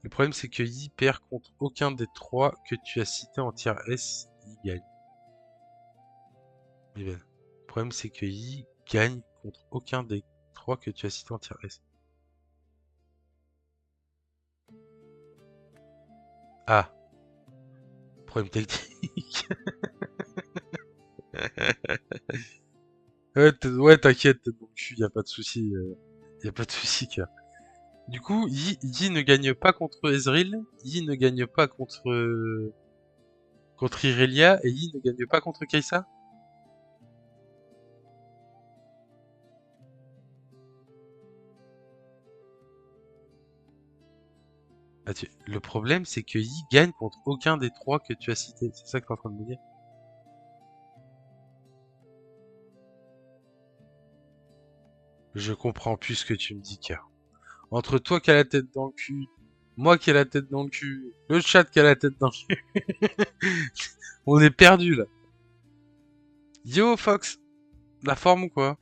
Le problème c'est que Yi perd contre aucun des trois que tu as cités en tier S, il gagne. Le problème c'est que Yi gagne contre aucun des trois que tu as cités en tier S. Ah, problème technique. Ouais, t'inquiète, donc y a pas de souci, y a pas de souci. Du coup, Yi ne gagne pas contre Ezreal, Yi ne gagne pas contre Irelia, et Yi ne gagne pas contre Kai'Sa. Ah, le problème, c'est que Yi gagne contre aucun des trois que tu as cités. C'est ça que t'es en train de me dire? Je comprends plus ce que tu me dis, car entre toi qui a la tête dans le cul, moi qui a la tête dans le cul, le chat qui a la tête dans le cul, on est perdu là. Yo Fox, la forme ou quoi?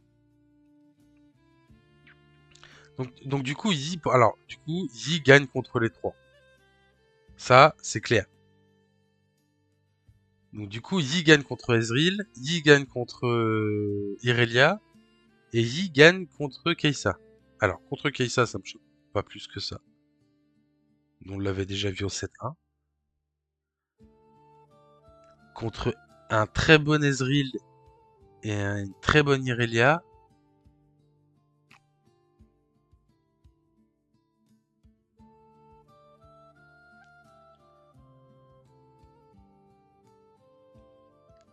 Donc du coup, Yi gagne contre les trois. Ça, c'est clair. Donc du coup, Yi gagne contre Ezreal, Yi gagne contre Irelia, et Yi gagne contre Kai'Sa. Alors, contre Keïsa, ça me choque pas plus que ça. On l'avait déjà vu au 7-1. Contre un très bon Ezreal et une très bonne Irelia.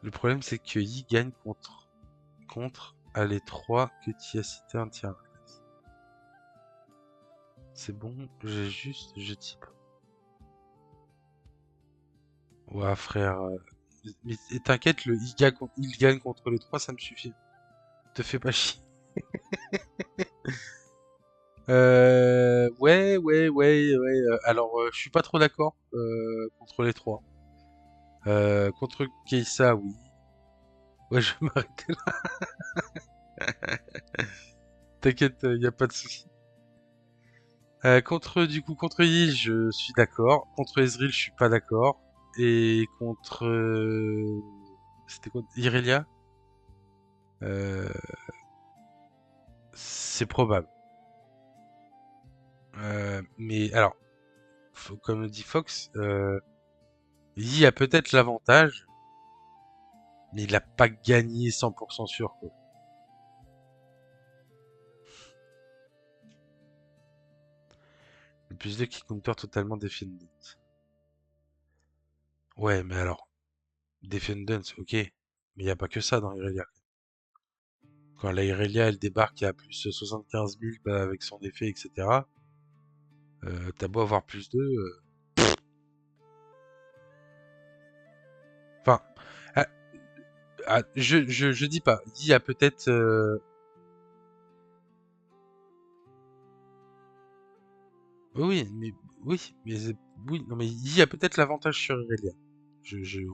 Le problème, c'est que Yi gagne contre les 3 que tu as cités entièrement. C'est bon, je type. Ouais, frère. Mais t'inquiète, il gagne contre les 3, ça me suffit. Te fais pas chier. Ouais. Alors, je suis pas trop d'accord contre les 3. Contre Keïsa, oui. Ouais, je vais m'arrêter là. T'inquiète, y a pas de souci. Contre Yi, je suis d'accord. Contre Ezreal, je suis pas d'accord. Et contre... c'était quoi? Irelia? Euh, c'est probable. Mais alors, comme dit Fox, Yi a peut-être l'avantage, mais il a pas gagné 100% sûr, quoi. Le plus 2 qui counter totalement Defendant. Ouais, mais alors, Defendant, ok. Mais il n'y a pas que ça dans Irelia. Quand la Irelia, elle débarque à plus 75 000 bah, avec son effet, etc. T'as beau avoir plus 2. Enfin, ah, je dis pas. Il y a peut-être... Oui, mais... Oui, non, mais il y a peut-être l'avantage sur Irelia.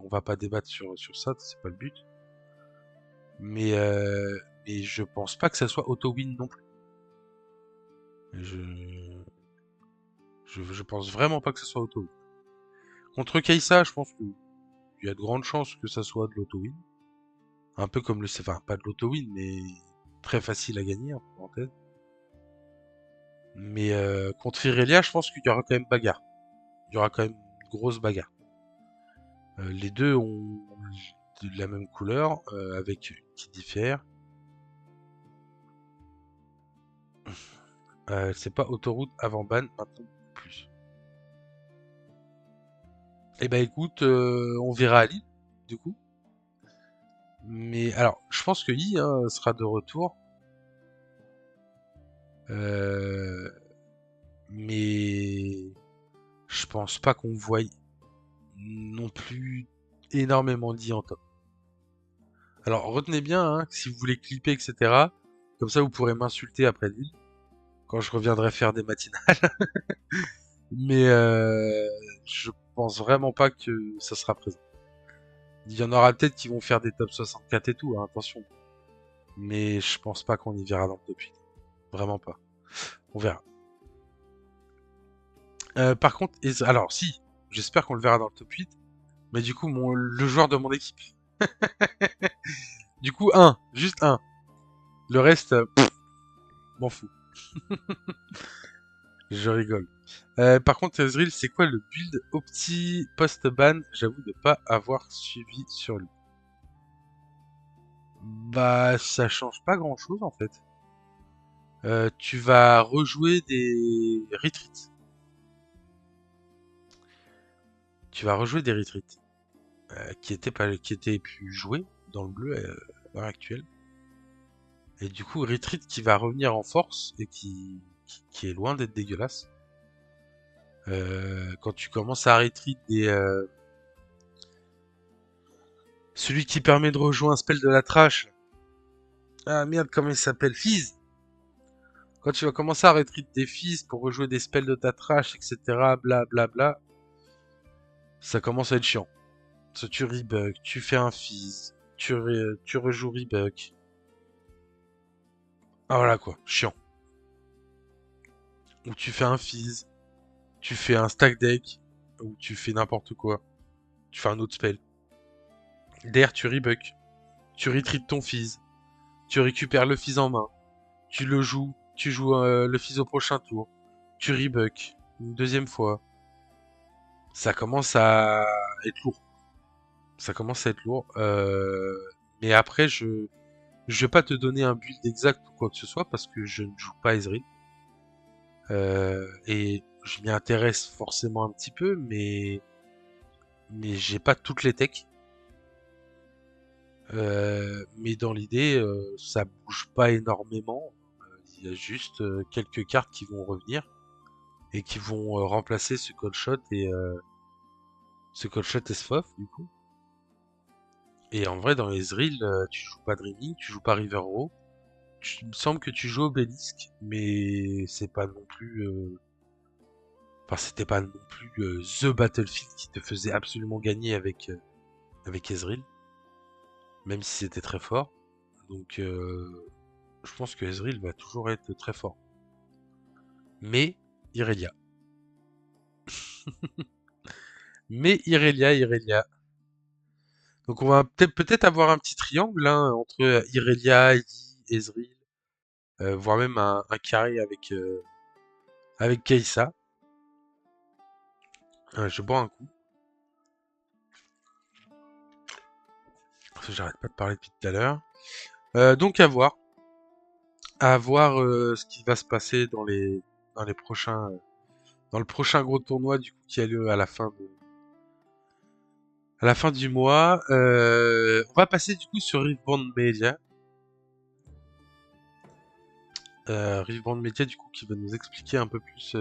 On va pas débattre sur ça, c'est pas le but. Mais, euh, mais je pense pas que ça soit auto-win non plus. Je, je pense vraiment pas que ça soit auto-win. Contre Kai'Sa, je pense qu'il y a de grandes chances que ça soit de l'auto-win. Un peu comme enfin, pas de l'auto-win, mais très facile à gagner, en parenthèse. Mais contre Irelia, je pense qu'il y aura quand même bagarre. Il y aura quand même une grosse bagarre. Les deux ont de la même couleur, avec qui diffère. C'est pas autoroute avant ban, maintenant plus. Eh ben écoute, on verra à Lille, du coup. Mais alors, je pense que Yi hein, sera de retour. Euh, mais je pense pas qu'on voie non plus énormément d'Yi en top. Alors retenez bien, hein, que si vous voulez clipper, etc. Comme ça, vous pourrez m'insulter après Lille, quand je reviendrai faire des matinales. Mais je pense vraiment pas que ça sera présent. Il y en aura peut-être qui vont faire des top 64 et tout, hein, attention. Mais je pense pas qu'on y verra dans le top 8. Vraiment pas. On verra. Par contre, alors si, j'espère qu'on le verra dans le top 8. Mais du coup, le joueur de mon équipe. Du coup, juste un. Le reste, m'en fous. Je rigole. Par contre, Ezreal, c'est quoi le build opti post-ban? J'avoue de pas avoir suivi sur lui. Bah, ça change pas grand-chose en fait. Tu vas rejouer des retreats. Tu vas rejouer des retreats qui étaient plus joués dans le bleu à l'heure actuelle. Et du coup, retreat qui va revenir en force et qui est loin d'être dégueulasse. Quand tu commences à retreat celui qui permet de rejouer un spell de la trash. Ah merde, comment il s'appelle? Fizz. Quand tu vas commencer à retreat des Fizz pour rejouer des spells de ta trash, etc. Bla bla bla. Ça commence à être chiant. Ça, tu rebuck, tu fais un Fizz, tu rejoues rebuck. Ah voilà quoi, chiant. Ou tu fais un Fizz, tu fais un stack deck, ou tu fais n'importe quoi. Tu fais un autre spell. Derrière, tu rebuck, tu retreat ton Fizz, tu récupères le Fizz en main, tu le joues, tu joues le fils au prochain tour, tu rebuck une deuxième fois. Ça commence à être lourd. Ça commence à être lourd. Mais après, je vais pas te donner un build exact ou quoi que ce soit parce que je ne joue pas Ezreal. Et je m'y intéresse forcément un petit peu, mais j'ai pas toutes les techs. Mais dans l'idée, ça bouge pas énormément. Il y a juste quelques cartes qui vont revenir et qui vont remplacer ce call shot et SFOF du coup. Et en vrai, dans Ezreal, tu joues pas Dreaming, tu joues pas River Row. Il me semble que tu joues Obélisque, mais c'est pas non plus. Enfin, c'était pas non plus The Battlefield qui te faisait absolument gagner avec Ezreal, même si c'était très fort. Donc, je pense que Ezreal va toujours être très fort. Mais Irelia. Mais Irelia. Donc on va peut-être avoir un petit triangle hein, entre Irelia, Heidi, Ezreal, voire même un carré avec Kai'Sa. Je bois un coup. Parce que j'arrête pas de parler depuis tout à l'heure. Donc à voir ce qui va se passer dans les prochains dans le prochain gros tournoi du coup qui a lieu à la fin du mois. On va passer du coup sur Riftbound Media. Riftbound Media du coup qui va nous expliquer un peu plus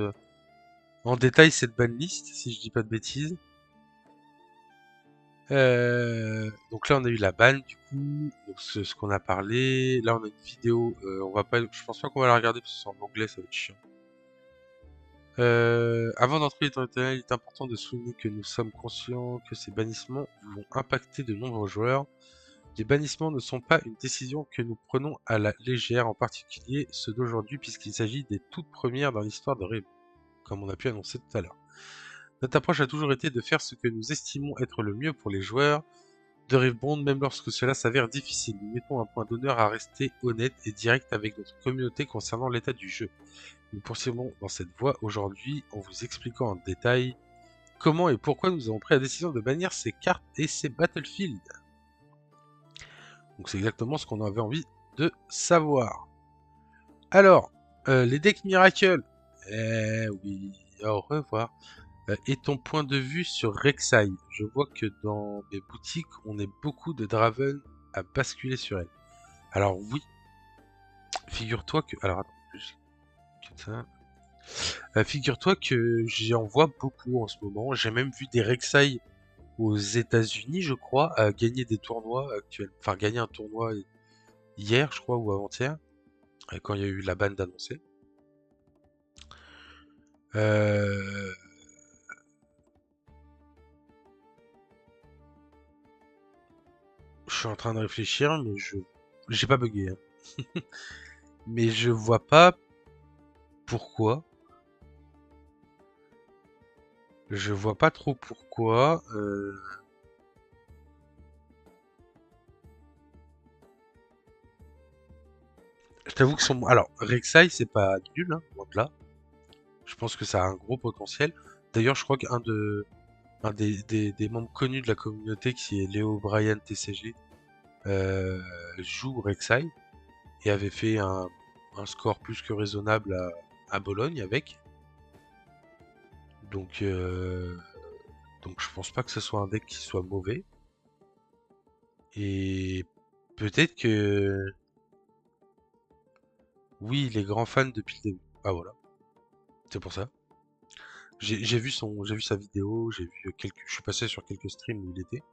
en détail cette banlist si je dis pas de bêtises. Donc là on a eu la ban du coup, donc ce qu'on a parlé. Là on a une vidéo, on va pas, je pense pas qu'on va la regarder parce que c'est en anglais, ça va être chiant. Avant d'entrer dans le tunnel, il est important de souligner que nous sommes conscients que ces bannissements vont impacter de nombreux joueurs. Les bannissements ne sont pas une décision que nous prenons à la légère, en particulier ceux d'aujourd'hui, puisqu'il s'agit des toutes premières dans l'histoire de Riv, comme on a pu annoncer tout à l'heure. Notre approche a toujours été de faire ce que nous estimons être le mieux pour les joueurs de Rivebond, même lorsque cela s'avère difficile. Nous mettons un point d'honneur à rester honnête et direct avec notre communauté concernant l'état du jeu. Nous poursuivons dans cette voie aujourd'hui en vous expliquant en détail comment et pourquoi nous avons pris la décision de bannir ces cartes et ces battlefields. Donc c'est exactement ce qu'on avait envie de savoir. Alors, les decks Miracle. Eh oui, au revoir. Et ton point de vue sur Rek'Sai? Je vois que dans mes boutiques, on est beaucoup de Draven à basculer sur elle. Alors oui, figure-toi que... Alors attends, ça. Figure-toi que j'en vois beaucoup en ce moment. J'ai même vu des Rek'Sai aux États-Unis, je crois, à gagner des tournois actuels. Enfin, gagner un tournoi hier, je crois, ou avant-hier, quand il y a eu la ban annoncée. Euh... Je suis en train de réfléchir, mais j'ai pas bugué. Hein. Mais je vois pas pourquoi. Je vois pas trop pourquoi. Je t'avoue que son... Alors, Rek'Sai, c'est pas nul, hein, loin de là. Je pense que ça a un gros potentiel. D'ailleurs, je crois un des membres connus de la communauté, qui est Léo Bryan TCG, joue Rek'Sai et avait fait un score plus que raisonnable à Bologne avec. Donc, donc je pense pas que ce soit un deck qui soit mauvais. Et peut-être que oui, il est grand fan depuis le début. Ah voilà, c'est pour ça. J'ai vu sa vidéo, je suis passé sur quelques streams où il était.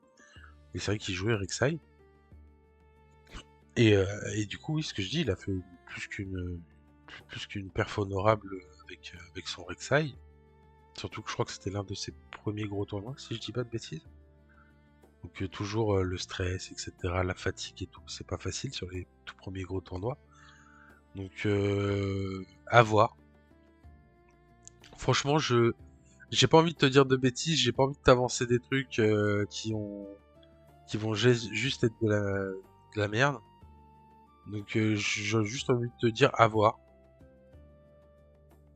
Et c'est vrai qu'il jouait Rek'Sai. Et du coup, oui, ce que je dis, il a fait plus qu'une perf honorable avec son Rek'Sai. Surtout que je crois que c'était l'un de ses premiers gros tournois, si je dis pas de bêtises. Donc toujours le stress, etc., la fatigue et tout, c'est pas facile sur les tout premiers gros tournois. Donc à voir. Franchement, j'ai pas envie de te dire de bêtises, j'ai pas envie de t'avancer des trucs qui vont juste être de la merde. Donc j'ai juste envie de te dire à voir.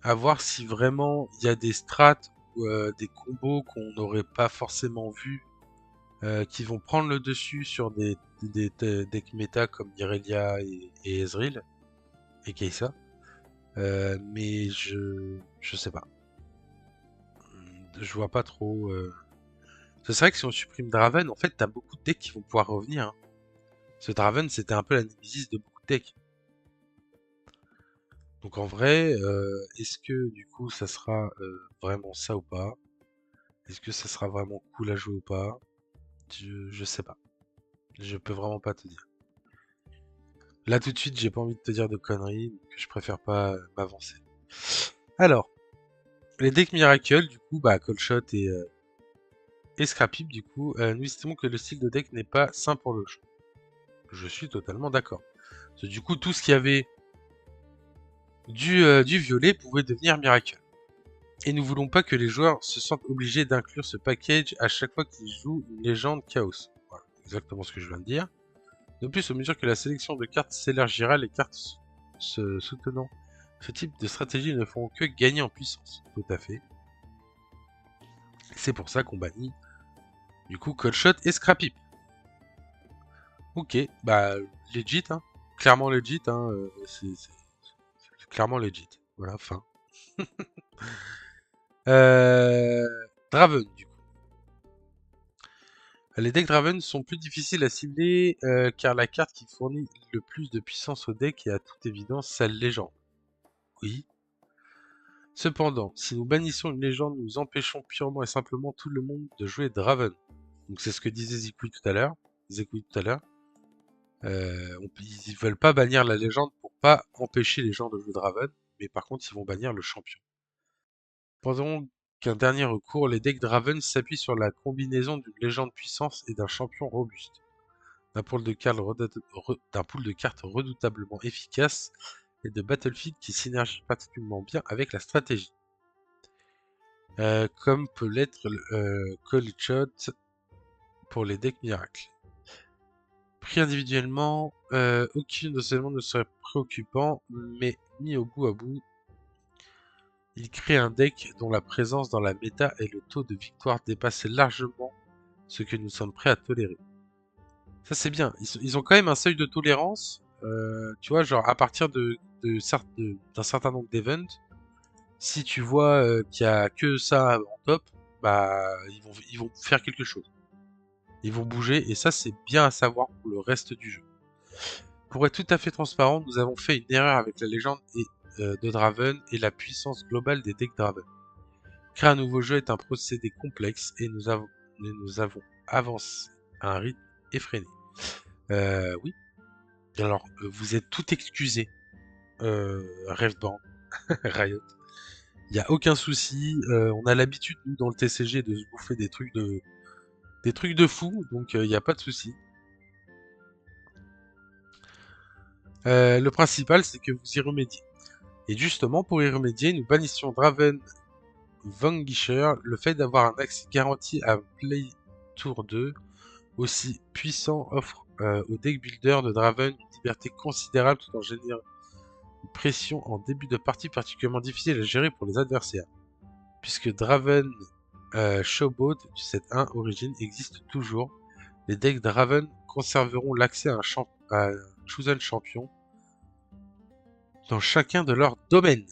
À voir si vraiment il y a des strats ou des combos qu'on n'aurait pas forcément vus qui vont prendre le dessus sur des decks méta comme Irelia et Ezreal et Kai'Sa. Mais je sais pas. Je vois pas trop. C'est vrai que si on supprime Draven, en fait, t'as beaucoup de decks qui vont pouvoir revenir, hein. Ce Draven, c'était un peu la némésis de beaucoup de decks. Donc en vrai, est-ce que du coup ça sera vraiment ça ou pas? Est-ce que ça sera vraiment cool à jouer ou pas? Je sais pas. Je peux vraiment pas te dire. Là tout de suite, j'ai pas envie de te dire de conneries, donc je préfère pas m'avancer. Alors, les decks Miracle, du coup, bah Cold et Scrapip, du coup, nous estimons que le style de deck n'est pas sain pour le jeu. Je suis totalement d'accord. Parce que du coup, tout ce qui avait du violet pouvait devenir Miracle. Et nous voulons pas que les joueurs se sentent obligés d'inclure ce package à chaque fois qu'ils jouent une légende Chaos. Voilà, exactement ce que je viens de dire. De plus, au mesure que la sélection de cartes s'élargira, les cartes se soutenant ce type de stratégie ne font que gagner en puissance. Tout à fait. C'est pour ça qu'on bannit du coup Coldshot et Scrapip. Ok, bah legit, hein. Clairement legit, hein. C'est clairement legit. Voilà, fin. Euh... Draven, du coup. Les decks Draven sont plus difficiles à cibler car la carte qui fournit le plus de puissance au deck est à toute évidence sa légende. Oui. Cependant, si nous bannissons une légende, nous empêchons purement et simplement tout le monde de jouer Draven. Donc c'est ce que disait Zikui tout à l'heure. Ils veulent pas bannir la légende pour pas empêcher les gens de jouer Draven, mais par contre ils vont bannir le champion. Pendant qu'un dernier recours, les decks Draven s'appuient sur la combinaison d'une légende puissance et d'un champion robuste. D'un pool de cartes redoutablement efficace et de Battlefield qui synergie particulièrement bien avec la stratégie. Comme peut l'être Cold Shot pour les decks miracles. Pris individuellement, aucune de ces éléments ne serait préoccupant, mais mis au bout à bout, il crée un deck dont la présence dans la méta et le taux de victoire dépassent largement ce que nous sommes prêts à tolérer. Ça c'est bien, ils ont quand même un seuil de tolérance, tu vois, genre à partir d'un certain nombre d'events, si tu vois qu'il y a que ça en top, bah ils vont faire quelque chose. Ils vont bouger et ça c'est bien à savoir pour le reste du jeu. Pour être tout à fait transparent, nous avons fait une erreur avec la légende de Draven et la puissance globale des decks Draven. Créer un nouveau jeu est un procédé complexe et nous avons avancé à un rythme effréné. Oui. Alors, vous êtes tout excusé, Revband, Riot. Il n'y a aucun souci. On a l'habitude, nous, dans le TCG, de se bouffer des trucs de fou, donc il n'y a pas de souci. Le principal, c'est que vous y remédiez. Et justement, pour y remédier, nous bannissions Draven Vanquisher, le fait d'avoir un accès garanti à Play Tour 2 aussi puissant offre au deck builder de Draven une liberté considérable tout en générant une pression en début de partie particulièrement difficile à gérer pour les adversaires. Puisque Draven Showboat du set 1 Origin existe toujours, les decks Draven conserveront l'accès à un chosen champion dans chacun de leurs domaines.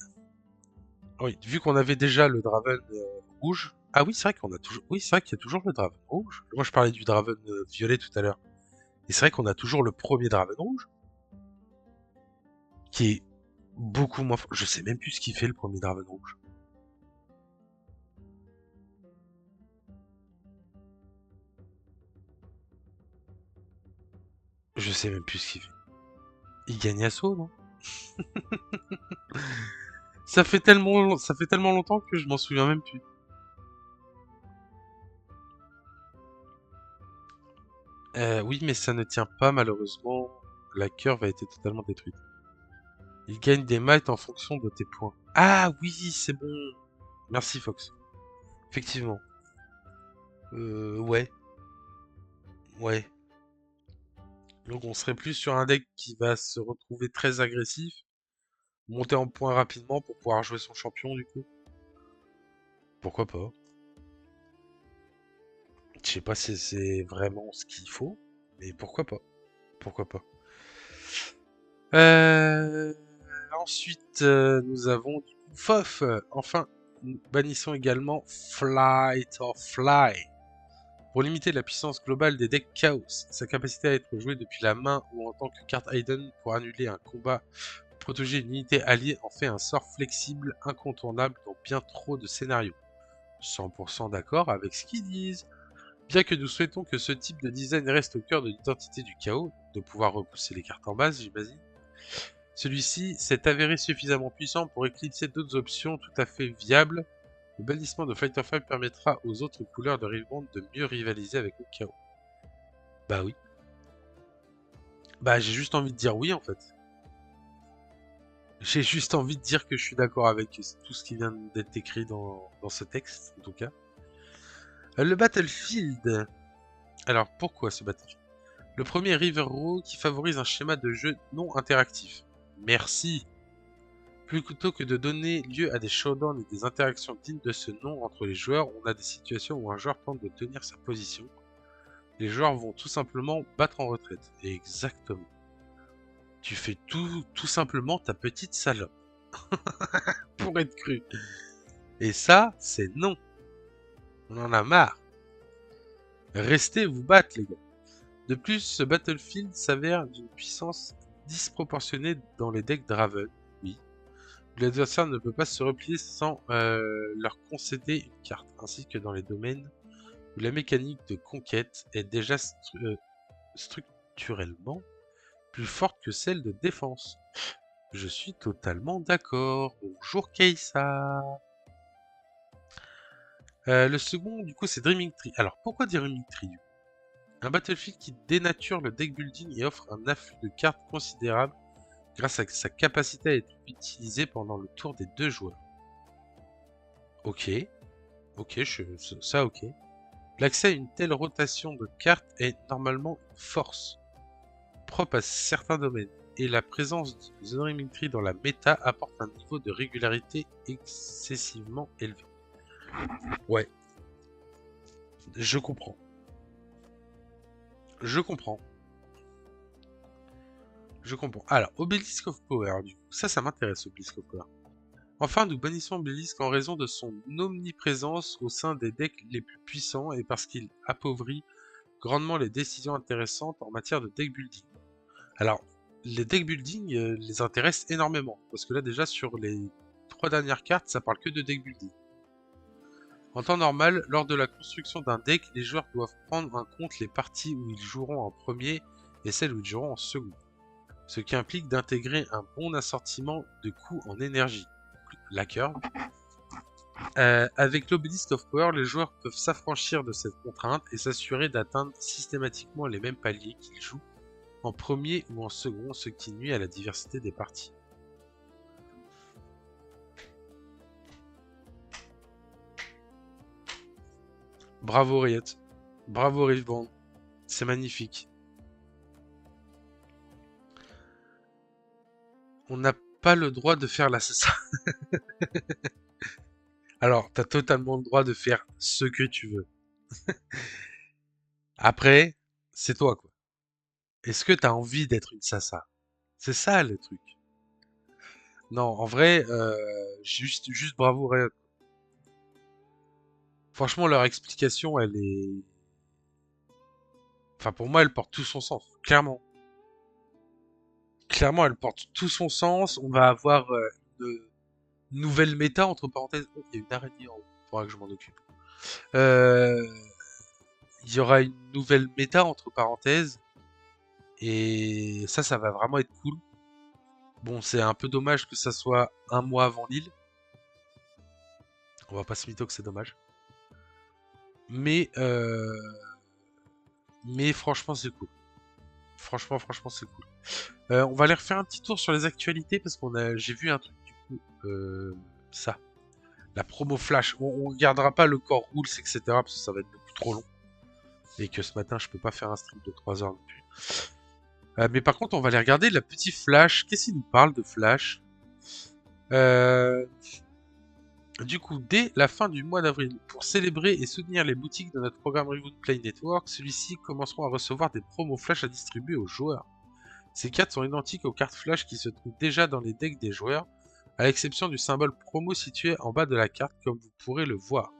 Oui, vu qu'on avait déjà le Draven rouge. Ah oui, c'est vrai qu'on a toujours. Oui, c'est vrai qu'il y a toujours le Draven rouge. Moi, je parlais du Draven violet tout à l'heure. Et c'est vrai qu'on a toujours le premier Draven rouge, qui est beaucoup moins fort. Je sais même plus ce qu'il fait le premier Draven rouge. Je sais même plus ce qu'il fait. Il gagne assaut, non? Ça fait tellement longtemps que je m'en souviens même plus. Oui, mais ça ne tient pas malheureusement. La curve a été totalement détruite. Il gagne des mites en fonction de tes points. Ah oui, c'est bon. Merci Fox. Effectivement. Ouais, ouais. Donc on serait plus sur un deck qui va se retrouver très agressif Monter en points rapidement pour pouvoir jouer son champion, du coup. Pourquoi pas? Je sais pas si c'est vraiment ce qu'il faut, mais pourquoi pas? Pourquoi pas? Euh, Ensuite, nous avons du coup FOF. Enfin, nous bannissons également Flight or Fly. Pour limiter la puissance globale des decks Chaos, sa capacité à être jouée depuis la main ou en tant que carte Hidden pour annuler un combat ou protéger une unité alliée en fait un sort flexible incontournable dans bien trop de scénarios. 100% d'accord avec ce qu'ils disent. Bien que nous souhaitons que ce type de design reste au cœur de l'identité du chaos, de pouvoir repousser les cartes en base, j'imagine, celui-ci s'est avéré suffisamment puissant pour éclipser d'autres options tout à fait viables. Le bannissement de Fighter 5 permettra aux autres couleurs de Riverbond de mieux rivaliser avec le chaos. Bah oui. Bah j'ai juste envie de dire oui en fait. J'ai juste envie de dire que je suis d'accord avec tout ce qui vient d'être écrit dans ce texte, en tout cas. Le Battlefield. Alors pourquoi ce Battlefield? Le premier River Row qui favorise un schéma de jeu non interactif. Merci. Plutôt que de donner lieu à des showdowns et des interactions dignes de ce nom entre les joueurs, on a des situations où un joueur tente de tenir sa position. Les joueurs vont tout simplement battre en retraite. Exactement. Tu fais tout simplement ta petite salope. Pour être cru. Et ça, c'est non. On en a marre. Restez vous battre, les gars. De plus, ce Battlefield s'avère d'une puissance disproportionnée dans les decks Draven. Oui. L'adversaire ne peut pas se replier sans leur concéder une carte, ainsi que dans les domaines où la mécanique de conquête est déjà structurellement plus forte que celle de défense. Je suis totalement d'accord. Bonjour Keissa. Le second, du coup, c'est Dreaming Tree. Alors, pourquoi Dreaming Tree? Un Battlefield qui dénature le deck building et offre un afflux de cartes considérable grâce à sa capacité à être utilisée pendant le tour des deux joueurs. Ok, ça ok. L'accès à une telle rotation de cartes est normalement une force, propre à certains domaines, et la présence de The Dreaming Tree dans la méta apporte un niveau de régularité excessivement élevé. Ouais, je comprends. Je comprends. Je comprends. Alors, Obelisk of Power, du coup, ça m'intéresse, Obelisk of Power. Enfin, nous bannissons Obelisk en raison de son omniprésence au sein des decks les plus puissants et parce qu'il appauvrit grandement les décisions intéressantes en matière de deck building. Alors, les deck building les intéressent énormément, parce que là déjà sur les 3 dernières cartes, ça parle que de deck building. En temps normal, lors de la construction d'un deck, les joueurs doivent prendre en compte les parties où ils joueront en premier et celles où ils joueront en second, ce qui implique d'intégrer un bon assortiment de coûts en énergie. La curve. Avec l'Obelisk of Power, les joueurs peuvent s'affranchir de cette contrainte et s'assurer d'atteindre systématiquement les mêmes paliers qu'ils jouent en premier ou en second, ce qui nuit à la diversité des parties. Bravo Riot, bravo Riftbound, c'est magnifique. On n'a pas le droit de faire l'assassin. Alors, t'as totalement le droit de faire ce que tu veux. Après, c'est toi quoi. Est-ce que t'as envie d'être une sassa? C'est ça le truc. Non, en vrai, juste bravo Riot. Franchement, leur explication, elle est... Enfin, pour moi, elle porte tout son sens, clairement. Clairement, elle porte tout son sens. On va avoir une nouvelle méta, entre parenthèses. Oh, il y a une araignée en haut. Faudra que je m'en occupe. Euh, Il y aura une nouvelle méta, entre parenthèses. Et ça va vraiment être cool. Bon, c'est un peu dommage que ça soit un mois avant l'île. On va pas se mytho que c'est dommage. Mais, mais franchement, c'est cool. Franchement, c'est cool. On va aller refaire un petit tour sur les actualités parce j'ai vu un truc du coup, ça, la promo flash. On regardera pas le core rules etc parce que ça va être beaucoup trop long et que ce matin je peux pas faire un stream de 3 heures non plus. Mais par contre on va aller regarder la petite flash. Qu'est-ce qu'il nous parle de flash? Euh, Du coup, dès la fin du mois d'avril, pour célébrer et soutenir les boutiques de notre programme Reboot Play Network, celui-ci commenceront à recevoir des promos flash à distribuer aux joueurs. Ces cartes sont identiques aux cartes flash qui se trouvent déjà dans les decks des joueurs, à l'exception du symbole promo situé en bas de la carte, comme vous pourrez le voir.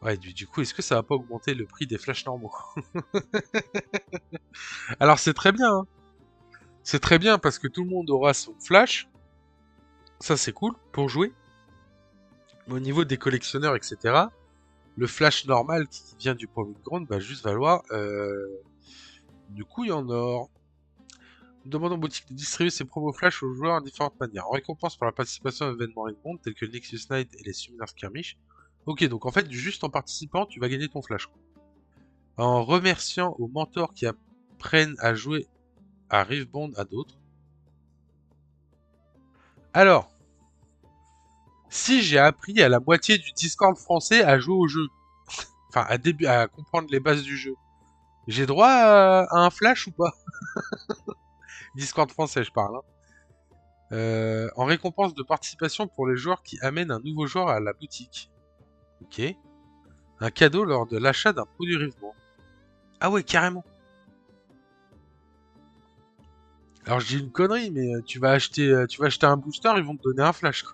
Ouais, du coup, est-ce que ça va pas augmenter le prix des flashs normaux? Alors c'est très bien, hein. C'est très bien parce que tout le monde aura son flash, ça c'est cool pour jouer. Mais au niveau des collectionneurs, etc., le flash normal qui vient du Proving Ground va juste valoir du couille en or. Nous demandons aux boutiques de distribuer ces promos flash aux joueurs en différentes manières. En récompense pour la participation à événements Rebound tels que le Nexus Night et les Summoner Skirmish. Ok, donc en fait, juste en participant, tu vas gagner ton flash, quoi. En remerciant aux mentors qui apprennent à jouer à Rivebond à d'autres. Alors, si j'ai appris à la moitié du Discord français à jouer au jeu, enfin à comprendre les bases du jeu, j'ai droit à un flash ou pas? Discord français, je parle, hein. En récompense de participation pour les joueurs qui amènent un nouveau joueur à la boutique. Ok. Un cadeau lors de l'achat d'un produit Rivebond. Ah ouais, carrément. Alors je dis une connerie, mais tu vas acheter un booster, ils vont te donner un flash, quoi.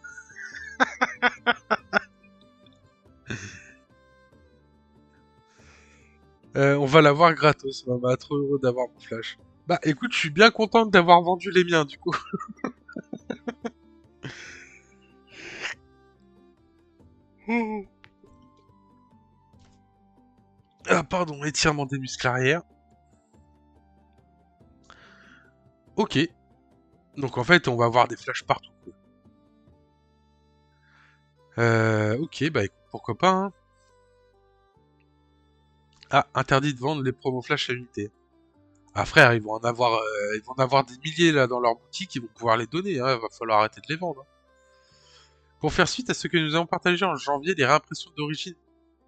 On va l'avoir gratos. On va être trop heureux d'avoir mon flash. Bah écoute, je suis bien contente d'avoir vendu les miens, du coup. Ah pardon, étirement des muscles arrière. Ok. Donc en fait, on va avoir des flashs partout, quoi. Ok, bah écoute, pourquoi pas, hein. Ah, interdit de vendre les promos flash à unité. Ah frère, ils vont en avoir des milliers là dans leur boutique, ils vont pouvoir les donner, hein, va falloir arrêter de les vendre, hein. Pour faire suite à ce que nous avons partagé en janvier, les réimpressions d'origine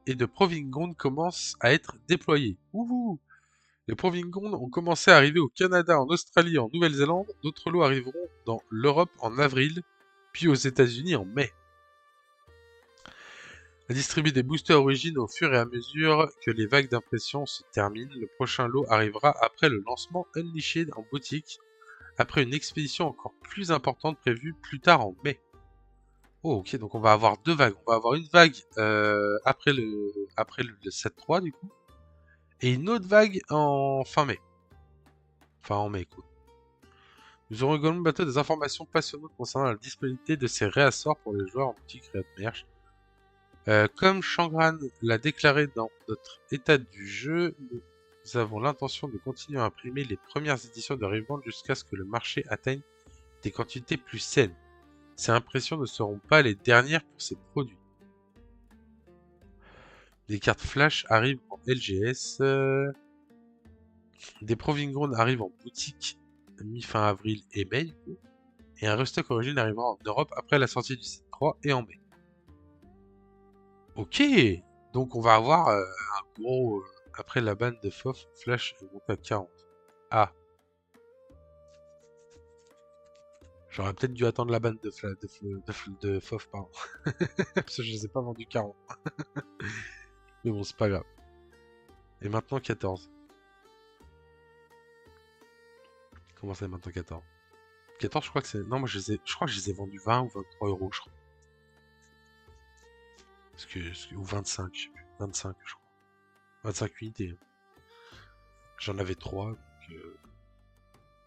et de Proving Ground commencent à être déployées. Ouhou! Les Proving Ground ont commencé à arriver au Canada, en Australie et en Nouvelle-Zélande. D'autres lots arriveront dans l'Europe en avril, puis aux États-Unis en mai. À distribuer des boosters origines au fur et à mesure que les vagues d'impression se terminent. Le prochain lot arrivera après le lancement Unleashed en boutique, après une expédition encore plus importante prévue plus tard en mai. Oh ok, donc on va avoir deux vagues. On va avoir une vague après le 7-3 du coup, et une autre vague en fin mai. Enfin en mai quoi. Nous aurons également bientôt des informations passionnantes concernant la disponibilité de ces réassorts pour les joueurs en boutique Riot Merch. Comme Shangran l'a déclaré dans notre état du jeu, nous avons l'intention de continuer à imprimer les premières éditions de Rebound jusqu'à ce que le marché atteigne des quantités plus saines. Ces impressions ne seront pas les dernières pour ces produits. Les cartes flash arrivent en LGS. Des Proving Ground arrivent en boutique mi-fin avril et mai, du coup. Et un restock origine arrivera en Europe après la sortie du 7.3 et en mai. Ok, donc on va avoir un gros... après la banne de FOF, Flash est monté à 40. Ah, j'aurais peut-être dû attendre la banne de FOF, pardon. Parce que je les ai pas vendus 40. Mais bon, c'est pas grave. Et maintenant 14. Comment ça, maintenant 14? 14, je crois que c'est... Non, moi, je crois que je les ai vendus 20 ou 23 euros, je crois. Ou 25, je sais plus. 25, je crois. 25 unités. J'en avais 3, donc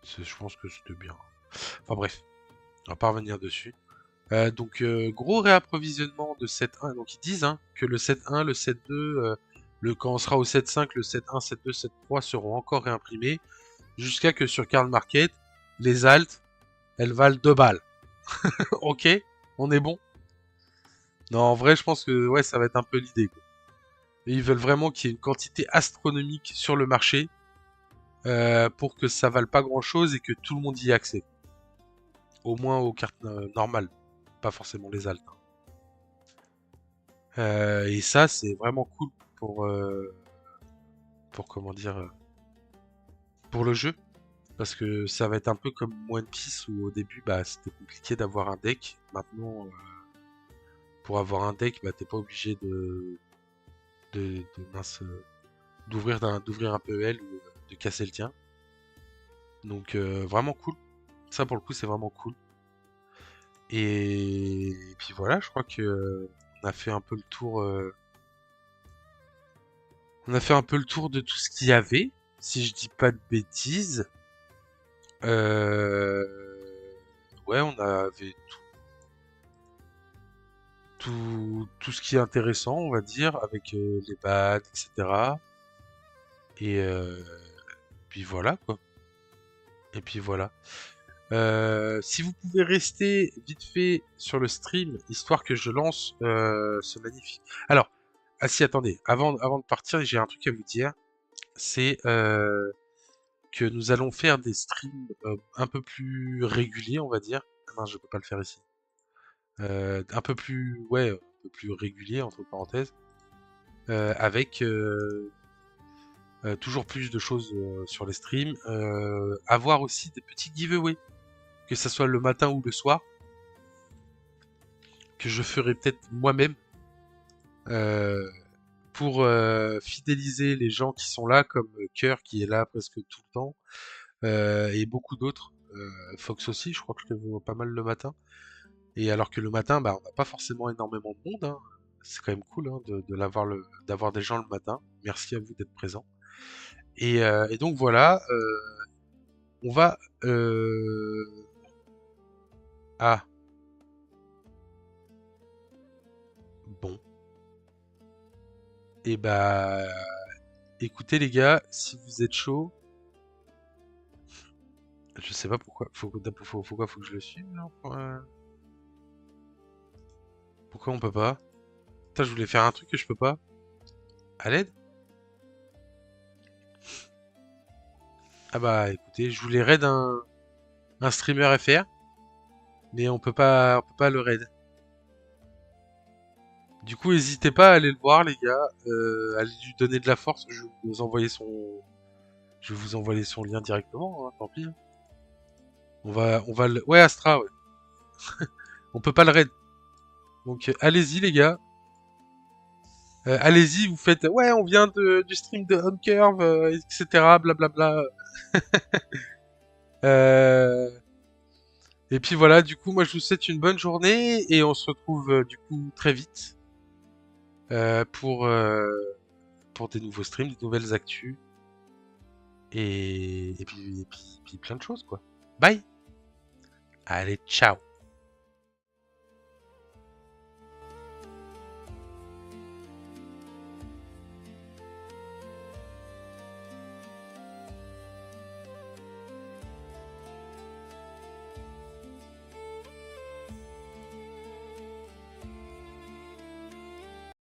je pense que c'était bien. Enfin bref, on va pas revenir dessus. Gros réapprovisionnement de 7.1. Donc ils disent hein, que le 7.1, le 7.2, quand on sera au 7.5, le 7.1, 7.2, 7.3 seront encore réimprimés. Jusqu'à que sur Card Market, les altes, elles valent 2 balles. Ok, on est bon. Non, en vrai, je pense que ouais, ça va être un peu l'idée, quoi. Et ils veulent vraiment qu'il y ait une quantité astronomique sur le marché pour que ça vale pas grand chose et que tout le monde y ait accès. Au moins aux cartes normales, pas forcément les altes, hein. Et ça, c'est vraiment cool pour comment dire, pour le jeu. Parce que ça va être un peu comme One Piece où au début, bah, c'était compliqué d'avoir un deck. Maintenant, pour avoir un deck, bah, t'es pas obligé mince, d'ouvrir un PEL ou de casser le tien. Donc vraiment cool. Ça pour le coup c'est vraiment cool. Et puis voilà, je crois que on a fait un peu le tour. On a fait un peu le tour de tout ce qu'il y avait, si je dis pas de bêtises. Euh, Ouais, on avait tout ce qui est intéressant, on va dire, avec les badges, etc. Et puis voilà quoi. Et puis voilà. Si vous pouvez rester vite fait sur le stream, histoire que je lance ce magnifique. Alors, ah si, attendez, avant de partir, j'ai un truc à vous dire. C'est que nous allons faire des streams un peu plus réguliers, on va dire. Ah non, je peux pas le faire ici. Un peu plus, ouais, un peu plus régulier entre parenthèses, avec toujours plus de choses sur les streams. Avoir aussi des petits giveaways, que ça soit le matin ou le soir, que je ferai peut-être moi-même euh, pour fidéliser les gens qui sont là, comme Cœur qui est là presque tout le temps, et beaucoup d'autres. Fox aussi, je crois que je le vois pas mal le matin. Et alors que le matin, bah, on n'a pas forcément énormément de monde, hein. C'est quand même cool hein, d'avoir des gens le matin. Merci à vous d'être présents. Et donc voilà, on va... Ah, bon. Et bah, écoutez les gars, si vous êtes chaud, je sais pas pourquoi, faut que je le suive là, pourquoi on peut pas? Putain, je voulais faire un truc que je peux pas. À l'aide? Ah bah écoutez, je voulais raid un streamer FR, mais on peut pas le raid. Du coup, n'hésitez pas à aller le voir, les gars. Allez lui donner de la force. Je vais vous envoyer son lien directement. Hein, tant pis. Hein. Ouais, Astra. Ouais. On peut pas le raid. Donc, allez-y, les gars. Allez-y, vous faites. Ouais, on vient du stream de OnCurve, etc. Blablabla. Euh, et puis voilà. Du coup, moi, je vous souhaite une bonne journée et on se retrouve du coup très vite euh, pour euh, pour des nouveaux streams, des nouvelles actus. Et puis plein de choses, quoi. Bye! Allez, ciao!